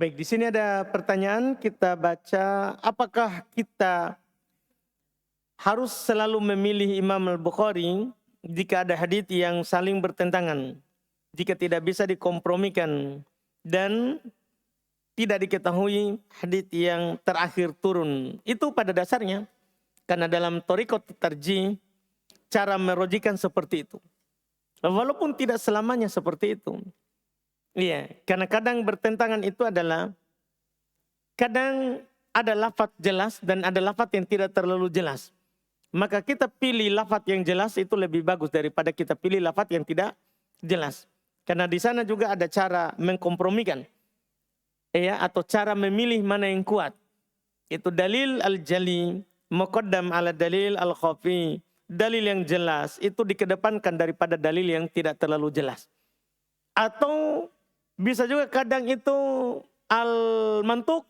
Baik, di sini ada pertanyaan, kita baca, apakah kita harus selalu memilih Imam Al-Bukhari jika ada hadits yang saling bertentangan, jika tidak bisa dikompromikan dan tidak diketahui hadits yang terakhir turun. Itu pada dasarnya, karena dalam thariqat tarjih cara merojikan seperti itu. Walaupun tidak selamanya seperti itu. Iya, karena kadang bertentangan itu adalah, kadang ada lafaz jelas dan ada lafaz yang tidak terlalu jelas. Maka kita pilih lafaz yang jelas itu lebih bagus daripada kita pilih lafaz yang tidak jelas. Karena di sana juga ada cara mengkompromikan. Ya, atau cara memilih mana yang kuat. Itu dalil al-jali, muqaddam ala dalil al-khafi. Dalil yang jelas itu dikedepankan daripada dalil yang tidak terlalu jelas. Atau bisa juga kadang itu al-mantuk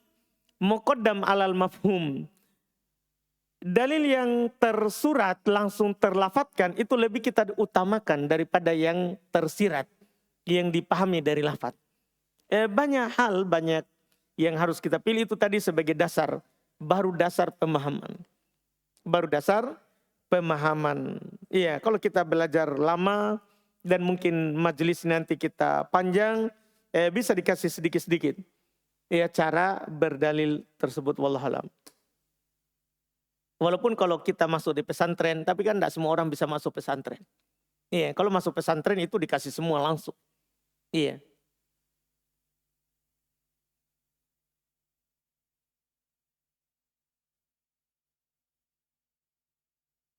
muqaddam alal mafhum. Dalil yang tersurat langsung terlafatkan itu lebih kita utamakan daripada yang tersirat, yang dipahami dari lafaz. Banyak hal, banyak yang harus kita pilih itu tadi sebagai dasar, baru dasar pemahaman. Baru dasar pemahaman. Iya, kalau kita belajar lama dan mungkin majelis nanti kita panjang, bisa dikasih sedikit-sedikit ya cara berdalil tersebut, wallahualam. Walaupun kalau kita masuk di pesantren, tapi kan tidak semua orang bisa masuk pesantren. Iya, kalau masuk pesantren itu dikasih semua langsung. Iya.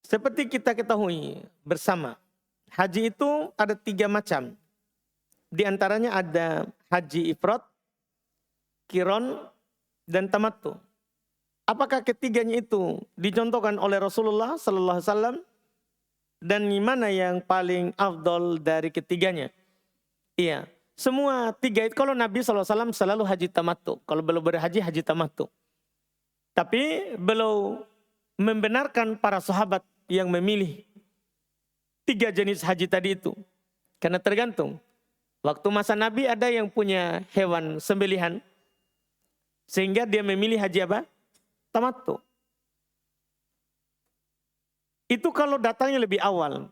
Seperti kita ketahui bersama, haji itu ada 3 macam. Di antaranya ada haji ifrad, kiron, dan tamattu. Apakah ketiganya itu dicontohkan oleh Rasulullah Sallallahu Alaihi Wasallam, dan mana yang paling afdol dari ketiganya? Iya, semua 3 itu kalau Nabi Sallallahu Alaihi Wasallam selalu haji tamattu. Kalau belum berhaji, haji tamattu. Tapi belum membenarkan para sahabat yang memilih 3 jenis haji tadi itu. Karena tergantung. Waktu masa Nabi ada yang punya hewan sembelihan, sehingga dia memilih haji apa? Tamattu. Itu kalau datangnya lebih awal.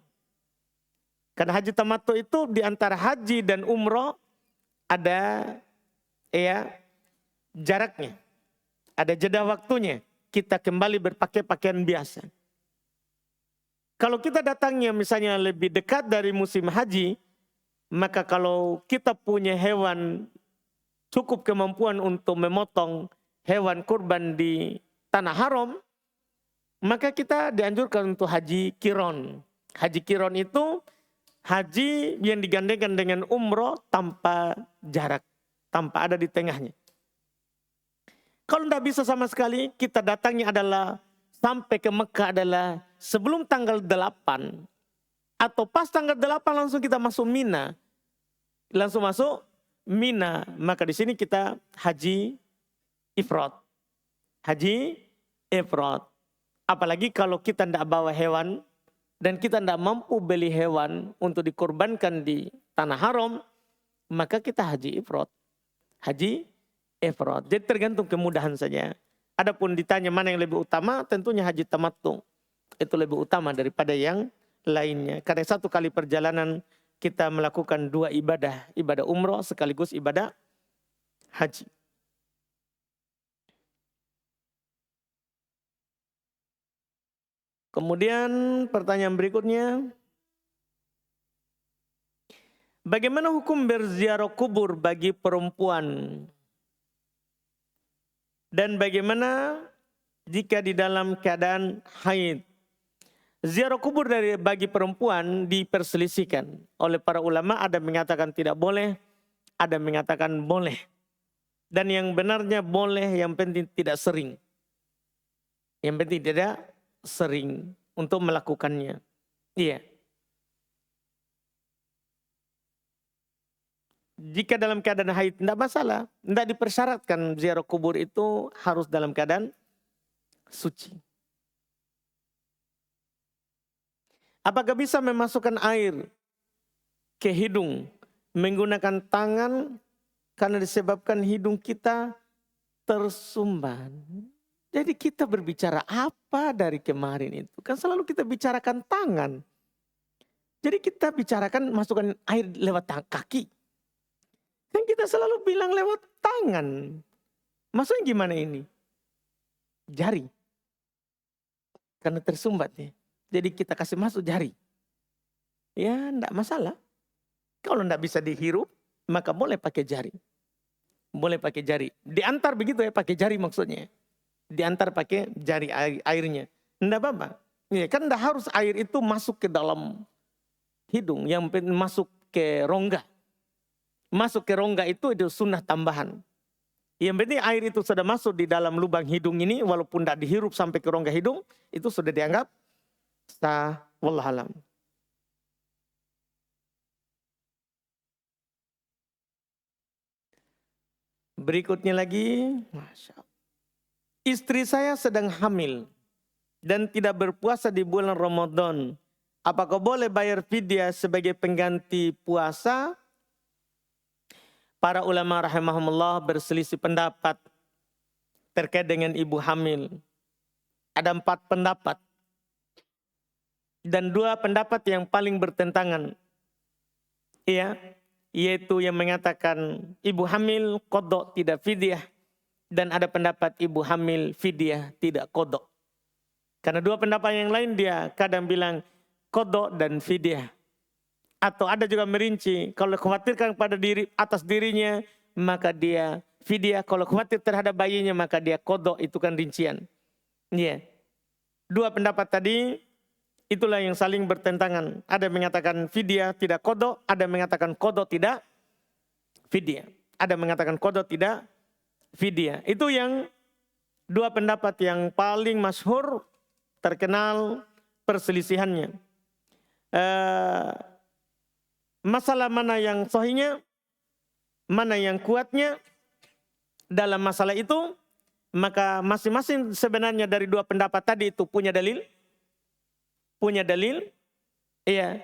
Karena haji tamattu itu di antara haji dan umroh ada jaraknya. Ada jeda waktunya. Kita kembali berpakai pakaian biasa. Kalau kita datangnya misalnya lebih dekat dari musim haji, maka kalau kita punya hewan cukup kemampuan untuk memotong hewan kurban di tanah haram, maka kita dianjurkan untuk haji kiron. Haji kiron itu haji yang digandengkan dengan umroh tanpa jarak, tanpa ada di tengahnya. Kalau tidak bisa sama sekali, kita datangnya adalah sampai ke Mekah adalah sebelum tanggal 8 atau pas tanggal 8 langsung kita masuk Mina. Langsung masuk Mina, maka di sini kita haji ifrad. Haji ifrad. Apalagi kalau kita tidak bawa hewan dan kita tidak mampu beli hewan untuk dikorbankan di tanah haram, maka kita haji ifrad. Haji ifrad. Jadi tergantung kemudahan saja. Adapun ditanya mana yang lebih utama, tentunya haji tamattu. Itu lebih utama daripada yang lainnya. Karena 1 kali perjalanan kita melakukan 2 ibadah. Ibadah umroh sekaligus ibadah haji. Kemudian pertanyaan berikutnya. Bagaimana hukum berziarah kubur bagi perempuan? Dan bagaimana jika di dalam keadaan haid? Ziarah kubur bagi perempuan diperselisihkan oleh para ulama. Ada mengatakan tidak boleh, ada mengatakan boleh. Dan yang benarnya boleh, yang penting tidak sering. Yang penting tidak sering untuk melakukannya. Iya. Jika dalam keadaan haid tidak masalah. Tidak dipersyaratkan ziarah kubur itu harus dalam keadaan suci. Apakah bisa memasukkan air ke hidung menggunakan tangan karena disebabkan hidung kita tersumbat? Jadi kita berbicara apa dari kemarin itu? Kan selalu kita bicarakan tangan. Jadi kita bicarakan masukkan air lewat kaki. Kan kita selalu bilang lewat tangan. Maksudnya gimana ini? Jari. Karena tersumbat ya. Jadi kita kasih masuk jari. Ya enggak masalah. Kalau enggak bisa dihirup, maka boleh pakai jari. Boleh pakai jari. Diantar begitu ya, pakai jari maksudnya. Diantar pakai jari airnya. Enggak apa-apa. Ya, kan enggak harus air itu masuk ke dalam hidung. Yang masuk ke rongga. Masuk ke rongga itu sunnah tambahan. Yang penting air itu sudah masuk di dalam lubang hidung ini, walaupun tidak dihirup sampai ke rongga hidung, itu sudah dianggap sah. Wallahualam. Berikutnya lagi, Masya Allah. Istri saya sedang hamil dan tidak berpuasa di bulan Ramadan. Apakah boleh bayar fidyah sebagai pengganti puasa? Para ulama rahimahumullah berselisih pendapat terkait dengan ibu hamil. Ada 4 pendapat. Dan 2 pendapat yang paling bertentangan. Iya, yaitu yang mengatakan ibu hamil qadha tidak fidyah. Dan ada pendapat ibu hamil fidyah tidak qadha. Karena 2 pendapat yang lain dia kadang bilang qadha dan fidyah. Atau ada juga merinci, kalau khawatirkan pada diri atas dirinya, maka dia fidyah. Kalau khawatir terhadap bayinya, maka dia qadha. Itu kan rincian. Iya. Dua pendapat tadi, itulah yang saling bertentangan. Ada yang mengatakan fidyah tidak qadha, ada yang mengatakan qadha tidak fidyah. Ada yang mengatakan qadha tidak fidyah. Itu yang dua pendapat yang paling masyhur, terkenal perselisihannya. Masalah mana yang sahihnya, mana yang kuatnya dalam masalah itu, maka masing-masing sebenarnya dari dua pendapat tadi itu punya dalil. Punya dalil, iya.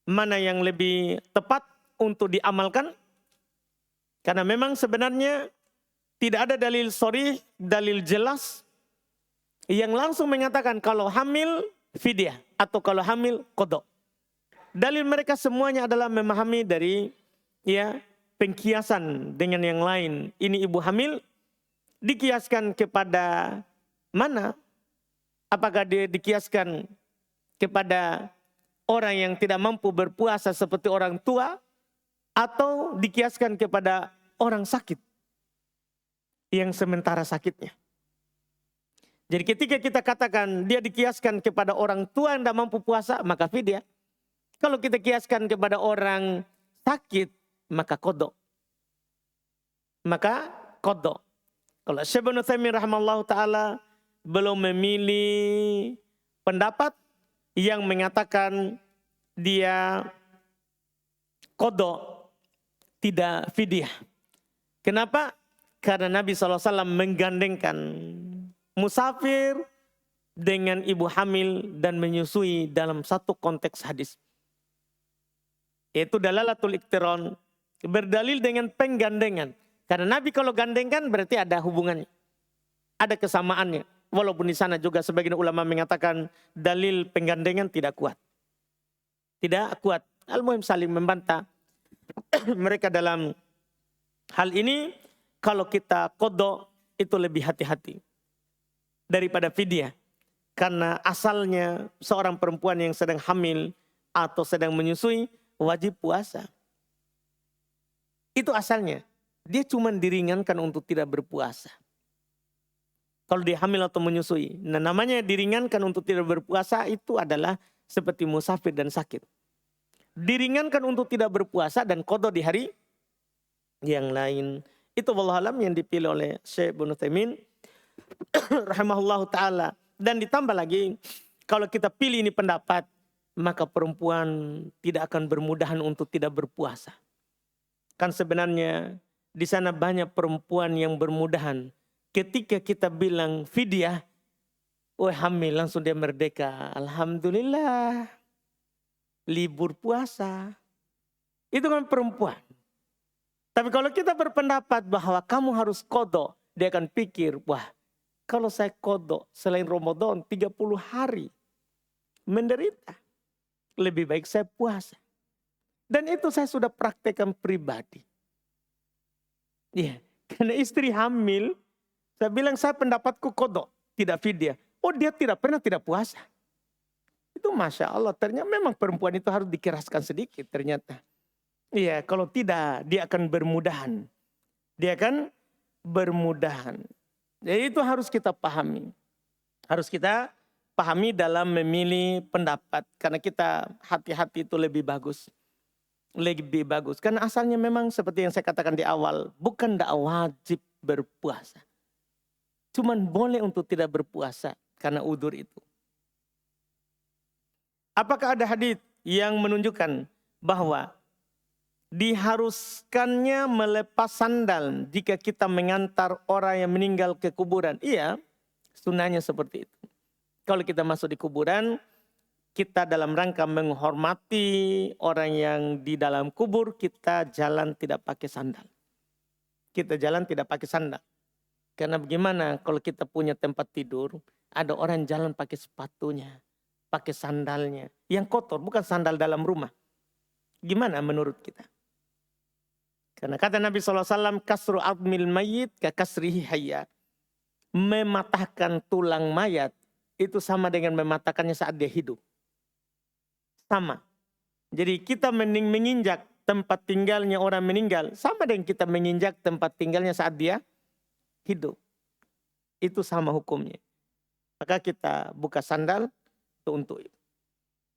Mana yang lebih tepat untuk diamalkan. Karena memang sebenarnya tidak ada dalil sharih, dalil jelas yang langsung mengatakan kalau hamil fidyah atau kalau hamil qadha. Dalil mereka semuanya adalah memahami dari pengkiasan dengan yang lain. Ini ibu hamil dikiaskan kepada mana? Apakah dia dikiaskan kepada orang yang tidak mampu berpuasa seperti orang tua, atau dikiaskan kepada orang sakit yang sementara sakitnya? Jadi ketika kita katakan dia dikiaskan kepada orang tua yang tidak mampu puasa, maka fidyah. Kalau kita kiaskan kepada orang sakit, maka qadha. Maka qadha. Kalau Syekh Ibnu Utsaimin rahimahullah ta'ala belum memilih pendapat yang mengatakan dia qadha, tidak fidyah. Kenapa? Karena Nabi SAW menggandengkan musafir dengan ibu hamil dan menyusui dalam satu konteks hadis. Yaitu dalalatul iktiron, berdalil dengan penggandengan. Karena Nabi kalau gandengkan berarti ada hubungannya, ada kesamaannya. Walaupun di sana juga sebagian ulama mengatakan dalil penggandengan tidak kuat. Tidak kuat. Al-muhim saling membantah mereka dalam hal ini. Kalau kita qadha itu lebih hati-hati daripada fidyah. Karena asalnya seorang perempuan yang sedang hamil atau sedang menyusui wajib puasa. Itu asalnya. Dia cuma diringankan untuk tidak berpuasa. Kalau dia hamil atau menyusui. Nah, namanya diringankan untuk tidak berpuasa itu adalah seperti musafir dan sakit. Diringankan untuk tidak berpuasa dan qadha di hari yang lain. Itu wallahu alam yang dipilih oleh Syekh Ibnu Utsaimin rahimahullahu ta'ala. Dan ditambah lagi, kalau kita pilih ini pendapat, maka perempuan tidak akan bermudahan untuk tidak berpuasa. Kan sebenarnya di sana banyak perempuan yang bermudahan. Ketika kita bilang fidyah, hamil langsung dia merdeka. Alhamdulillah, libur puasa. Itu kan perempuan. Tapi kalau kita berpendapat bahwa kamu harus qadha, dia akan pikir, wah kalau saya qadha selain Ramadan 30 hari menderita. Lebih baik saya puasa. Dan itu saya sudah praktekkan pribadi. Iya, karena istri hamil, saya bilang saya pendapatku qadha, tidak fidyah. Oh, dia tidak pernah tidak puasa. Itu Masya Allah, ternyata memang perempuan itu harus dikeraskan sedikit ternyata. Iya, kalau tidak dia akan bermudahan. Dia akan bermudahan. Jadi itu harus kita pahami. Harus kita pahami dalam memilih pendapat. Karena kita hati-hati itu lebih bagus. Lebih bagus. Karena asalnya memang seperti yang saya katakan di awal. Bukan tidak wajib berpuasa. Cuman boleh untuk tidak berpuasa. Karena udzur itu. Apakah ada hadits yang menunjukkan bahwa diharuskannya melepas sandal jika kita mengantar orang yang meninggal ke kuburan? Iya, sunnahnya seperti itu. Kalau kita masuk di kuburan, kita dalam rangka menghormati orang yang di dalam kubur, kita jalan tidak pakai sandal. Kita jalan tidak pakai sandal. Karena bagaimana kalau kita punya tempat tidur, ada orang jalan pakai sepatunya, pakai sandalnya. Yang kotor, bukan sandal dalam rumah. Gimana menurut kita? Karena kata Nabi SAW, kasru admil mayit ka kasrihi hayya. Mematahkan tulang mayat itu sama dengan mematahkannya saat dia hidup. Sama. Jadi kita menginjak tempat tinggalnya orang meninggal sama dengan kita menginjak tempat tinggalnya saat dia hidup. Itu sama hukumnya. Maka kita buka sandal untuk itu.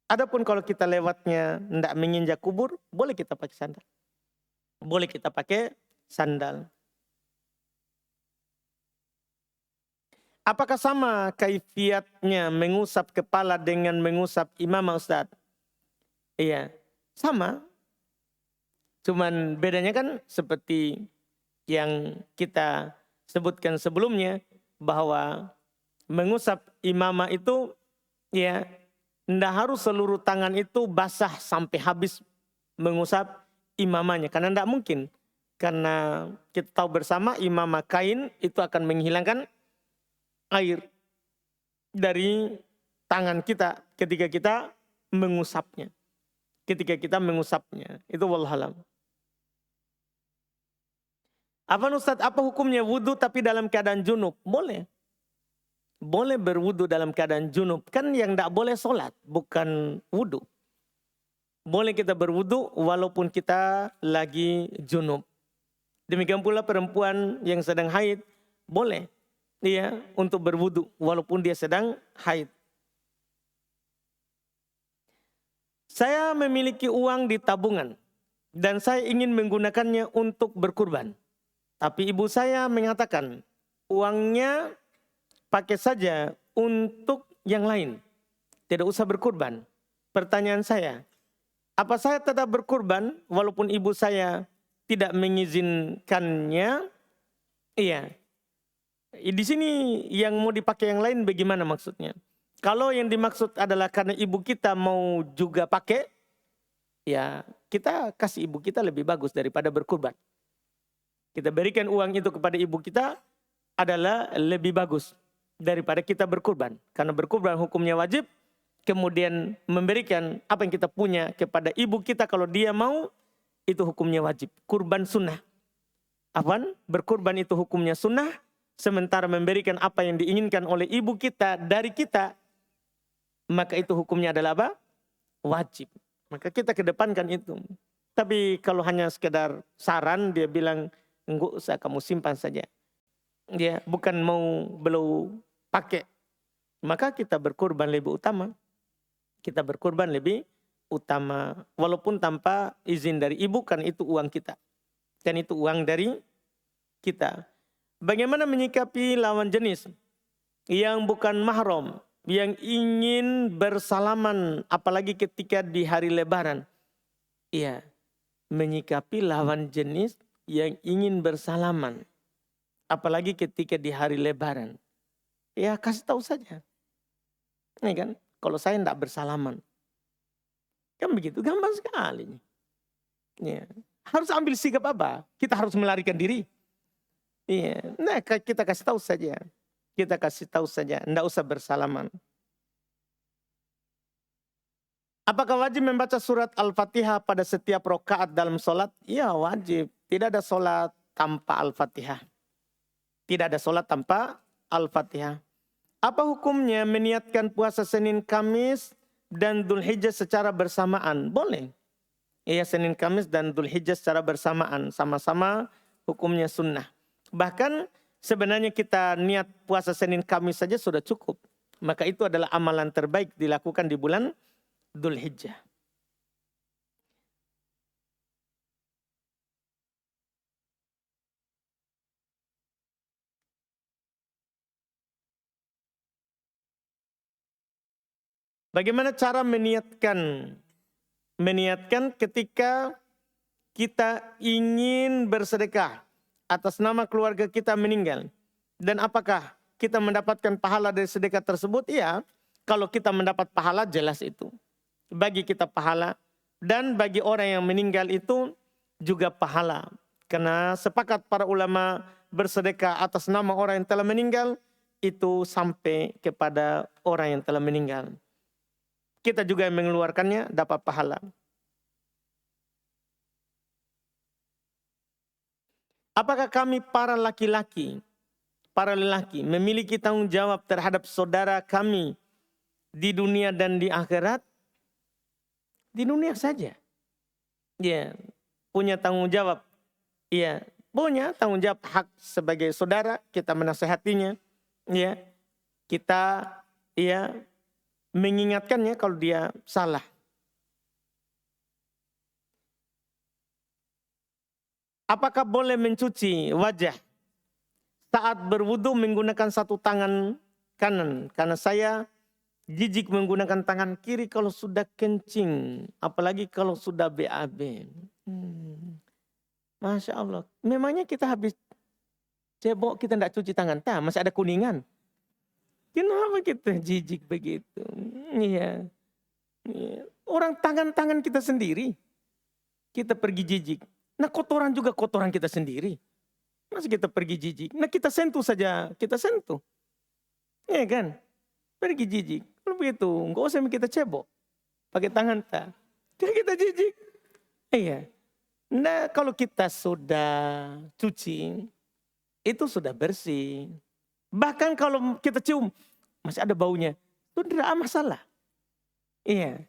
Adapun kalau kita lewatnya tidak menginjak kubur, boleh kita pakai sandal. Boleh kita pakai sandal. Apakah sama kaifiatnya mengusap kepala dengan mengusap imamah, Ustaz? Iya, sama. Cuman bedanya kan seperti yang kita sebutkan sebelumnya, bahwa mengusap imamah itu ya tidak harus seluruh tangan itu basah sampai habis mengusap imamahnya. Karena tidak mungkin. Karena kita tahu bersama imamah kain itu akan menghilangkan air dari tangan kita ketika kita mengusapnya. Ketika kita mengusapnya. Itu wallahualam. Apa Ustaz, apa hukumnya wudhu tapi dalam keadaan junub? Boleh. Boleh berwudhu dalam keadaan junub. Kan yang tidak boleh sholat, bukan wudhu. Boleh kita berwudhu walaupun kita lagi junub. Demikian pula perempuan yang sedang haid, boleh dia untuk berwudhu walaupun dia sedang haid. Saya memiliki uang di tabungan dan saya ingin menggunakannya untuk berkurban. Tapi ibu saya mengatakan uangnya pakai saja untuk yang lain. Tidak usah berkurban. Pertanyaan saya, apa saya tetap berkurban walaupun ibu saya tidak mengizinkannya? Iya. Di sini yang mau dipakai yang lain bagaimana maksudnya? Kalau yang dimaksud adalah karena ibu kita mau juga pakai, ya kita kasih ibu kita lebih bagus daripada berkurban. Kita berikan uang itu kepada ibu kita adalah lebih bagus daripada kita berkurban. Karena berkurban hukumnya wajib, kemudian memberikan apa yang kita punya kepada ibu kita kalau dia mau, itu hukumnya wajib. Kurban sunnah. Apaan? Berkurban itu hukumnya sunnah. Sementara memberikan apa yang diinginkan oleh ibu kita dari kita, maka itu hukumnya adalah apa? Wajib. Maka kita kedepankan itu. Tapi kalau hanya sekedar saran, dia bilang, enggak usah, kamu simpan saja. Dia bukan mau belum pakai. Maka kita berkurban lebih utama. Kita berkurban lebih utama. Walaupun tanpa izin dari ibu, kan itu uang kita. Dan itu uang dari kita. Bagaimana menyikapi lawan jenis yang bukan mahram, yang ingin bersalaman, apalagi ketika di hari Lebaran? Iya, menyikapi lawan jenis yang ingin bersalaman, apalagi ketika di hari Lebaran. Ya kasih tahu saja. Ini kan, kalau saya tidak bersalaman, kan begitu, gampang sekali. Ya. Harus ambil sikap apa? Kita harus melarikan diri. Iya, nah kita kasih tahu saja. Kita kasih tahu saja, tidak usah bersalaman. Apakah wajib membaca surat Al-Fatihah pada setiap rakaat dalam sholat? Iya wajib. Tidak ada sholat tanpa Al-Fatihah. Tidak ada sholat tanpa Al-Fatihah. Apa hukumnya meniatkan puasa Senin, Kamis, dan Dzulhijjah secara bersamaan? Boleh. Iya, Senin, Kamis, dan Dzulhijjah secara bersamaan. Sama-sama hukumnya sunnah. Bahkan sebenarnya kita niat puasa Senin, Kamis saja sudah cukup. Maka itu adalah amalan terbaik dilakukan di bulan Dzulhijjah. Bagaimana cara meniatkan? Meniatkan ketika kita ingin bersedekah atas nama keluarga kita meninggal. Dan apakah kita mendapatkan pahala dari sedekah tersebut? Iya, kalau kita mendapat pahala jelas itu. Bagi kita pahala. Dan bagi orang yang meninggal itu juga pahala. Karena sepakat para ulama bersedekah atas nama orang yang telah meninggal, itu sampai kepada orang yang telah meninggal. Kita juga yang mengeluarkannya dapat pahala. Apakah kami para laki-laki, para lelaki memiliki tanggung jawab terhadap saudara kami di dunia dan di akhirat? Di dunia saja. Ya, punya tanggung jawab. Ya, punya tanggung jawab hak sebagai saudara, kita menasehatinya. Ya, kita ya mengingatkannya kalau dia salah. Apakah boleh mencuci wajah saat berwudu menggunakan satu tangan kanan? Karena saya jijik menggunakan tangan kiri kalau sudah kencing. Apalagi kalau sudah BAB. Masya Allah. Memangnya kita habis cebok kita tidak cuci tangan? Tak, masih ada kuningan. Kenapa kita jijik begitu? Iya. Orang tangan-tangan kita sendiri. Kita pergi jijik. Nah kotoran juga kotoran kita sendiri. Masa kita pergi jijik? Nah kita sentuh saja, kita sentuh. Iya kan? Pergi jijik. Kalau begitu, enggak usah kita cebok. Pakai tangan tak. Kan kita jijik. Iya. Nah kalau kita sudah cuci, itu sudah bersih. Bahkan kalau kita cium, masih ada baunya. Itu tidak masalah. Iya.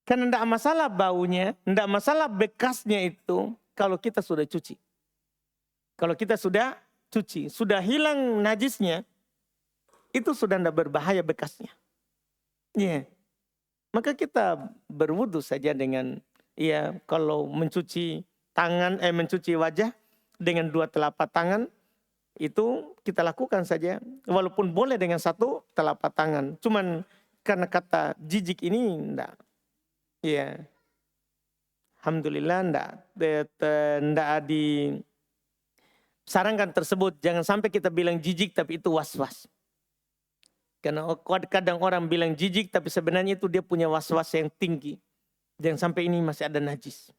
Karena tidak masalah baunya, tidak masalah bekasnya itu. Kalau kita sudah cuci. Kalau kita sudah cuci, sudah hilang najisnya, itu sudah tidak berbahaya bekasnya. Ya. Maka kita berwudu saja dengan, ya kalau mencuci tangan, mencuci wajah dengan 2 telapak tangan, itu kita lakukan saja. Walaupun boleh dengan 1 telapak tangan. Cuman karena kata jijik ini enggak. Ya. Alhamdulillah enggak disarankan tersebut. Jangan sampai kita bilang jijik tapi itu was-was. Karena kadang orang bilang jijik tapi sebenarnya itu dia punya was-was yang tinggi. Jangan sampai ini masih ada najis.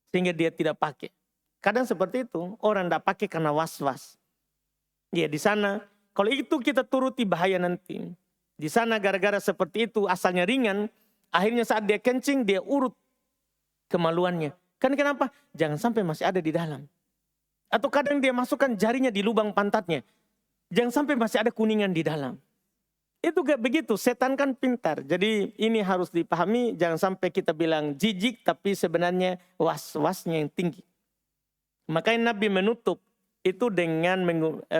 Sehingga dia tidak pakai. Kadang seperti itu. Orang tidak pakai karena was-was. Ya di sana. Kalau itu kita turuti bahaya nanti. Di sana gara-gara seperti itu asalnya ringan. Akhirnya saat dia kencing dia urut kemaluannya. Kan kenapa? Jangan sampai masih ada di dalam. Atau kadang dia masukkan jarinya di lubang pantatnya. Jangan sampai masih ada kuningan di dalam. Itu gak begitu, setan kan pintar. Jadi ini harus dipahami, jangan sampai kita bilang jijik tapi sebenarnya was-wasnya yang tinggi. Makanya Nabi menutup itu dengan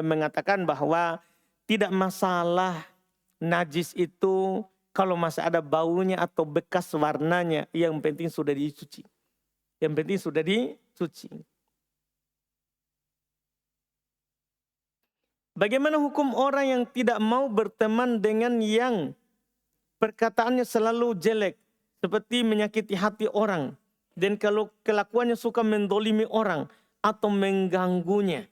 mengatakan bahwa tidak masalah najis itu kalau masih ada baunya atau bekas warnanya, yang penting sudah dicuci. Yang penting sudah dicuci. Bagaimana hukum orang yang tidak mau berteman dengan yang perkataannya selalu jelek, seperti menyakiti hati orang, dan kalau kelakuannya suka mendolimi orang atau mengganggunya?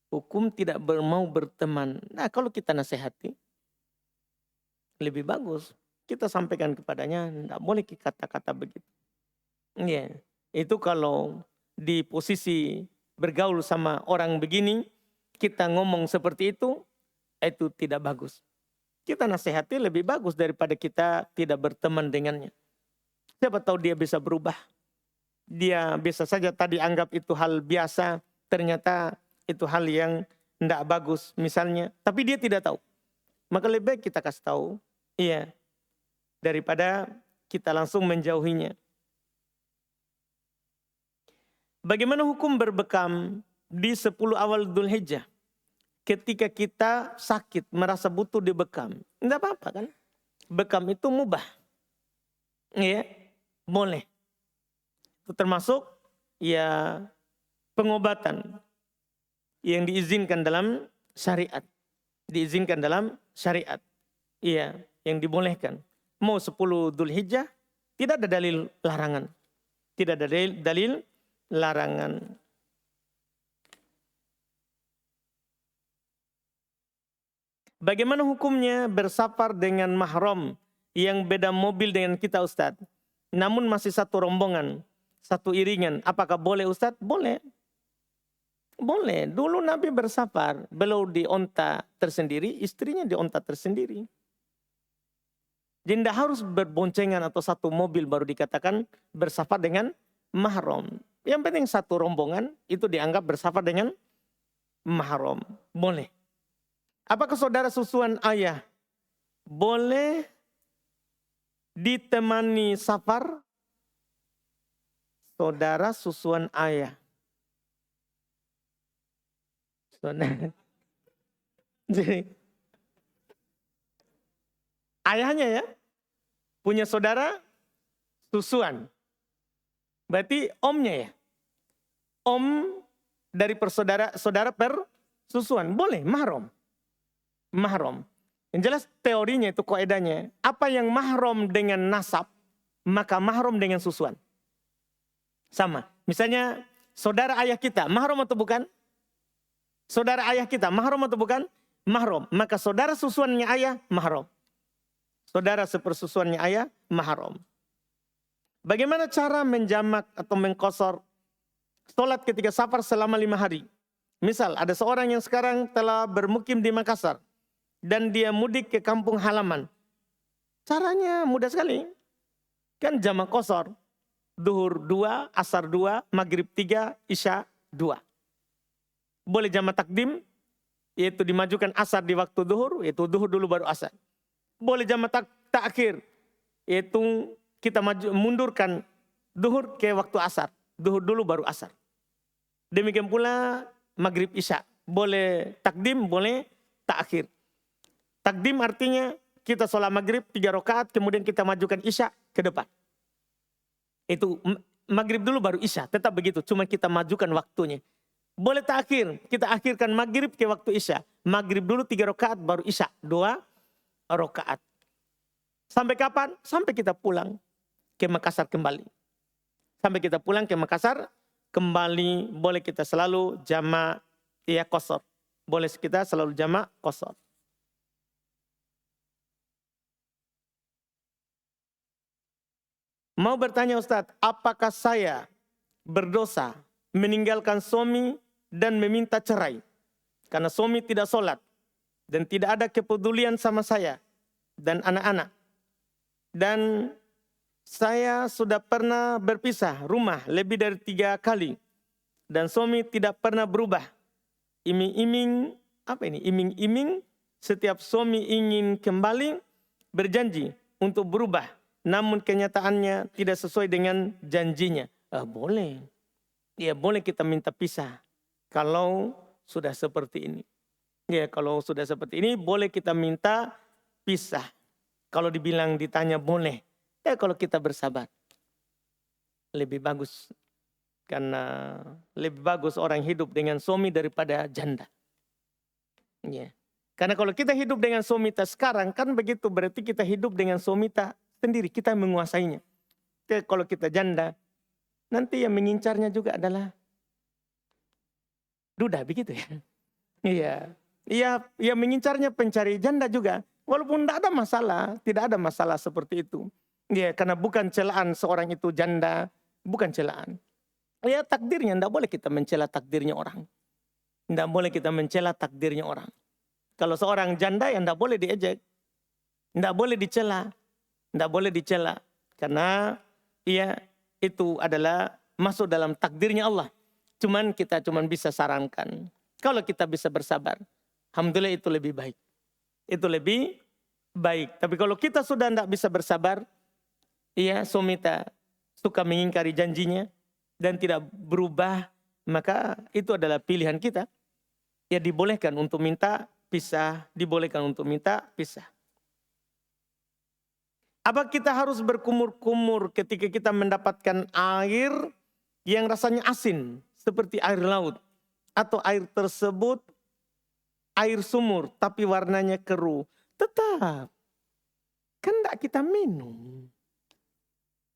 Hukum tidak mau berteman. Nah kalau kita nasihati, lebih bagus kita sampaikan kepadanya, tidak boleh kata-kata begitu. Ya, itu kalau di posisi bergaul sama orang begini, kita ngomong seperti itu tidak bagus. Kita nasihati lebih bagus daripada kita tidak berteman dengannya. Siapa tahu dia bisa berubah. Dia bisa saja tadi anggap itu hal biasa, ternyata itu hal yang tidak bagus misalnya. Tapi dia tidak tahu. Maka lebih baik kita kasih tahu. Iya. Daripada kita langsung menjauhinya. Bagaimana hukum berbekam di 10 awal Dzulhijjah? Ketika kita sakit, merasa butuh dibekam. Tidak apa-apa kan? Bekam itu mubah. Iya, boleh. Itu termasuk ya pengobatan yang diizinkan dalam syariat. Diizinkan dalam syariat. Iya, yang dibolehkan. Mau 10 Dzulhijjah, tidak ada dalil larangan. Tidak ada dalil larangan. Bagaimana hukumnya bersafar dengan mahram yang beda mobil dengan kita Ustadz? Namun masih satu rombongan, satu iringan. Apakah boleh Ustadz? Boleh. Boleh. Dulu Nabi bersafar, beliau di onta tersendiri, istrinya di onta tersendiri. Jadi tidak harus berboncengan atau satu mobil baru dikatakan bersafar dengan mahram. Yang penting satu rombongan itu dianggap bersafar dengan mahram. Boleh. Apakah saudara susuan ayah boleh ditemani safar, saudara susuan ayah. Saudara. Jadi ayahnya ya punya saudara susuan. Berarti omnya ya. Om dari saudara persusuan. Boleh, mahram. Mahram. Yang jelas teorinya itu kaidahnya. Apa yang mahram dengan nasab, maka mahram dengan susuan. Sama. Misalnya saudara ayah kita, mahram atau bukan? Saudara ayah kita, mahram atau bukan? Mahram. Maka saudara susuannya ayah, mahram. Saudara sepersusuannya ayah, mahram. Bagaimana cara menjamak atau mengqashar sholat ketika safar selama 5 hari? Misal ada seorang yang sekarang telah bermukim di Makassar dan dia mudik ke kampung halaman. Caranya mudah sekali. Kan jamak qashar. Duhur 2, asar 2, maghrib 3, isya 2. Boleh jamak takdim, yaitu dimajukan asar di waktu duhur, yaitu duhur dulu baru asar. Boleh jamak takhir, yaitu kita mundurkan duhur ke waktu asar. Duhur dulu baru asar. Demikian pula maghrib isya. Boleh takdim, boleh takhir. Takdim artinya kita sholat maghrib 3 rakaat, kemudian kita majukan isya ke depan. Itu maghrib dulu baru isya, tetap begitu. Cuma kita majukan waktunya. Boleh takhir, kita akhirkan maghrib ke waktu isya. Maghrib dulu 3 rakaat baru isya 2 rakaat. Sampai kapan? Sampai kita pulang ke Makassar kembali. Sampai kita pulang ke Makassar kembali, boleh kita selalu jamak ya qashar. Boleh kita selalu jamak qashar. Mau bertanya Ustadz, apakah saya berdosa meninggalkan suami dan meminta cerai? Karena suami tidak sholat dan tidak ada kepedulian sama saya dan anak-anak. Dan saya sudah pernah berpisah rumah lebih dari 3 kali. Dan suami tidak pernah berubah. Iming-iming, apa ini? Iming-iming setiap suami ingin kembali berjanji untuk berubah. Namun kenyataannya tidak sesuai dengan janjinya. Boleh. Ya boleh kita minta pisah. Kalau sudah seperti ini. Ya kalau sudah seperti ini boleh kita minta pisah. Kalau dibilang ditanya boleh. Ya kalau kita bersabar. Lebih bagus. Karena lebih bagus orang hidup dengan suami daripada janda. Ya. Karena kalau kita hidup dengan suami kita sekarang kan begitu. Berarti kita hidup dengan suami kita sendiri, kita menguasainya. Kalau kita janda, nanti yang mengincarnya juga adalah duda, begitu ya. Iya, yang mengincarnya pencari janda juga. Walaupun tidak ada masalah seperti itu. Iya, karena bukan celaan seorang itu janda, bukan celaan. Ya takdirnya, tidak boleh kita mencela takdirnya orang. Tidak boleh kita mencela takdirnya orang. Kalau seorang janda yang tidak boleh diejek, tidak boleh dicela. Tidak boleh dicela karena itu adalah masuk dalam takdirnya Allah. Kita bisa sarankan. Kalau kita bisa bersabar, alhamdulillah itu lebih baik. Itu lebih baik. Tapi kalau kita sudah tidak bisa bersabar, suami kita suka mengingkari janjinya dan tidak berubah, maka itu adalah pilihan kita. Ya dibolehkan untuk minta pisah, dibolehkan untuk minta pisah. Apa kita harus berkumur-kumur ketika kita mendapatkan air yang rasanya asin seperti air laut? Atau air tersebut air sumur tapi warnanya keruh? Tetap. Kan tidak kita minum.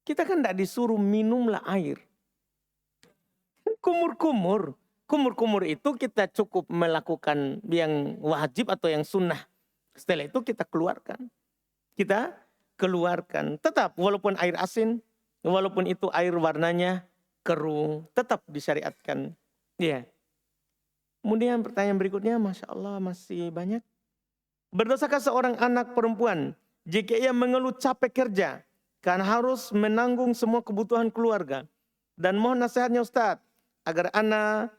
Kita kan tidak disuruh minumlah air. Kumur-kumur. Kumur-kumur itu kita cukup melakukan yang wajib atau yang sunnah. Setelah itu kita keluarkan. Tetap walaupun air asin, walaupun itu air warnanya keruh, tetap disyariatkan. Ya. Kemudian pertanyaan berikutnya, Masya Allah masih banyak. Berdosakah seorang anak perempuan jika ia mengeluh capek kerja karena harus menanggung semua kebutuhan keluarga? Dan mohon nasihatnya Ustadz agar anak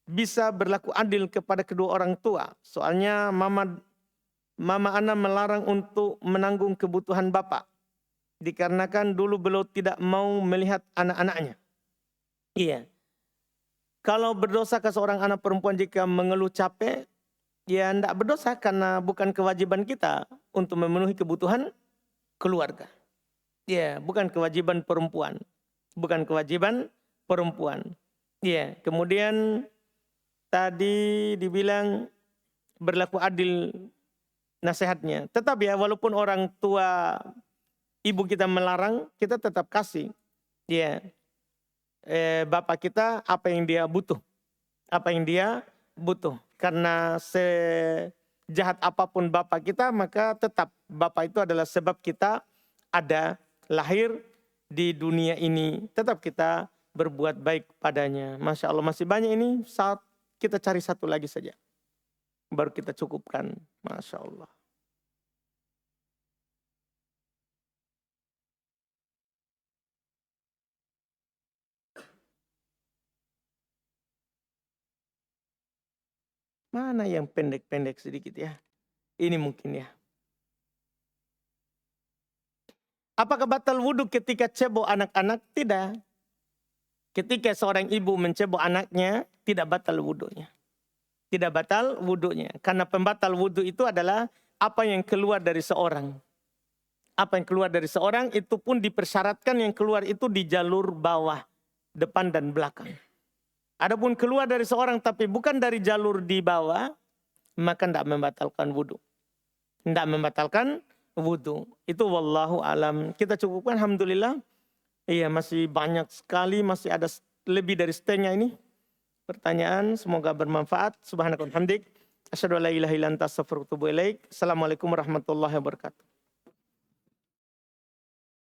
bisa berlaku adil kepada kedua orang tua. Soalnya Mama Ana melarang untuk menanggung kebutuhan bapak. Dikarenakan dulu beliau tidak mau melihat anak-anaknya. Iya. Kalau berdosa ke seorang anak perempuan jika mengeluh capek, ya tidak berdosa karena bukan kewajiban kita untuk memenuhi kebutuhan keluarga. Ya, bukan kewajiban perempuan. Bukan kewajiban perempuan. Ya, kemudian tadi dibilang berlaku adil nasihatnya. Tetap ya, walaupun orang tua ibu kita melarang, kita tetap kasih. Ya, bapak kita apa yang dia butuh. Apa yang dia butuh. Karena sejahat apapun bapak kita, maka tetap bapak itu adalah sebab kita ada lahir di dunia ini. Tetap kita berbuat baik padanya. Masya Allah, masih banyak ini, saat kita cari satu lagi saja. Baru kita cukupkan. Masya Allah. Mana yang pendek-pendek sedikit ya? Ini mungkin ya. Apakah batal wudhu ketika cebok anak-anak? Tidak. Ketika seorang ibu mencebok anaknya, tidak batal wudhunya. Tidak batal wudhunya. Karena pembatal wudhu itu adalah apa yang keluar dari seorang. Apa yang keluar dari seorang itu pun dipersyaratkan yang keluar itu di jalur bawah, depan dan belakang. Adapun keluar dari seorang tapi bukan dari jalur di bawah, maka tidak membatalkan wudhu. Tidak membatalkan wudhu. Itu wallahu alam. Kita cukupkan, alhamdulillah. Iya, masih banyak sekali, masih ada lebih dari setengah ini pertanyaan. Semoga bermanfaat. Subhanakallahumma wa bihamdik, asyhadu an la ilaha illa anta astaghfiruka wa atubu ilaik. Assalamualaikum warahmatullahi wabarakatuh.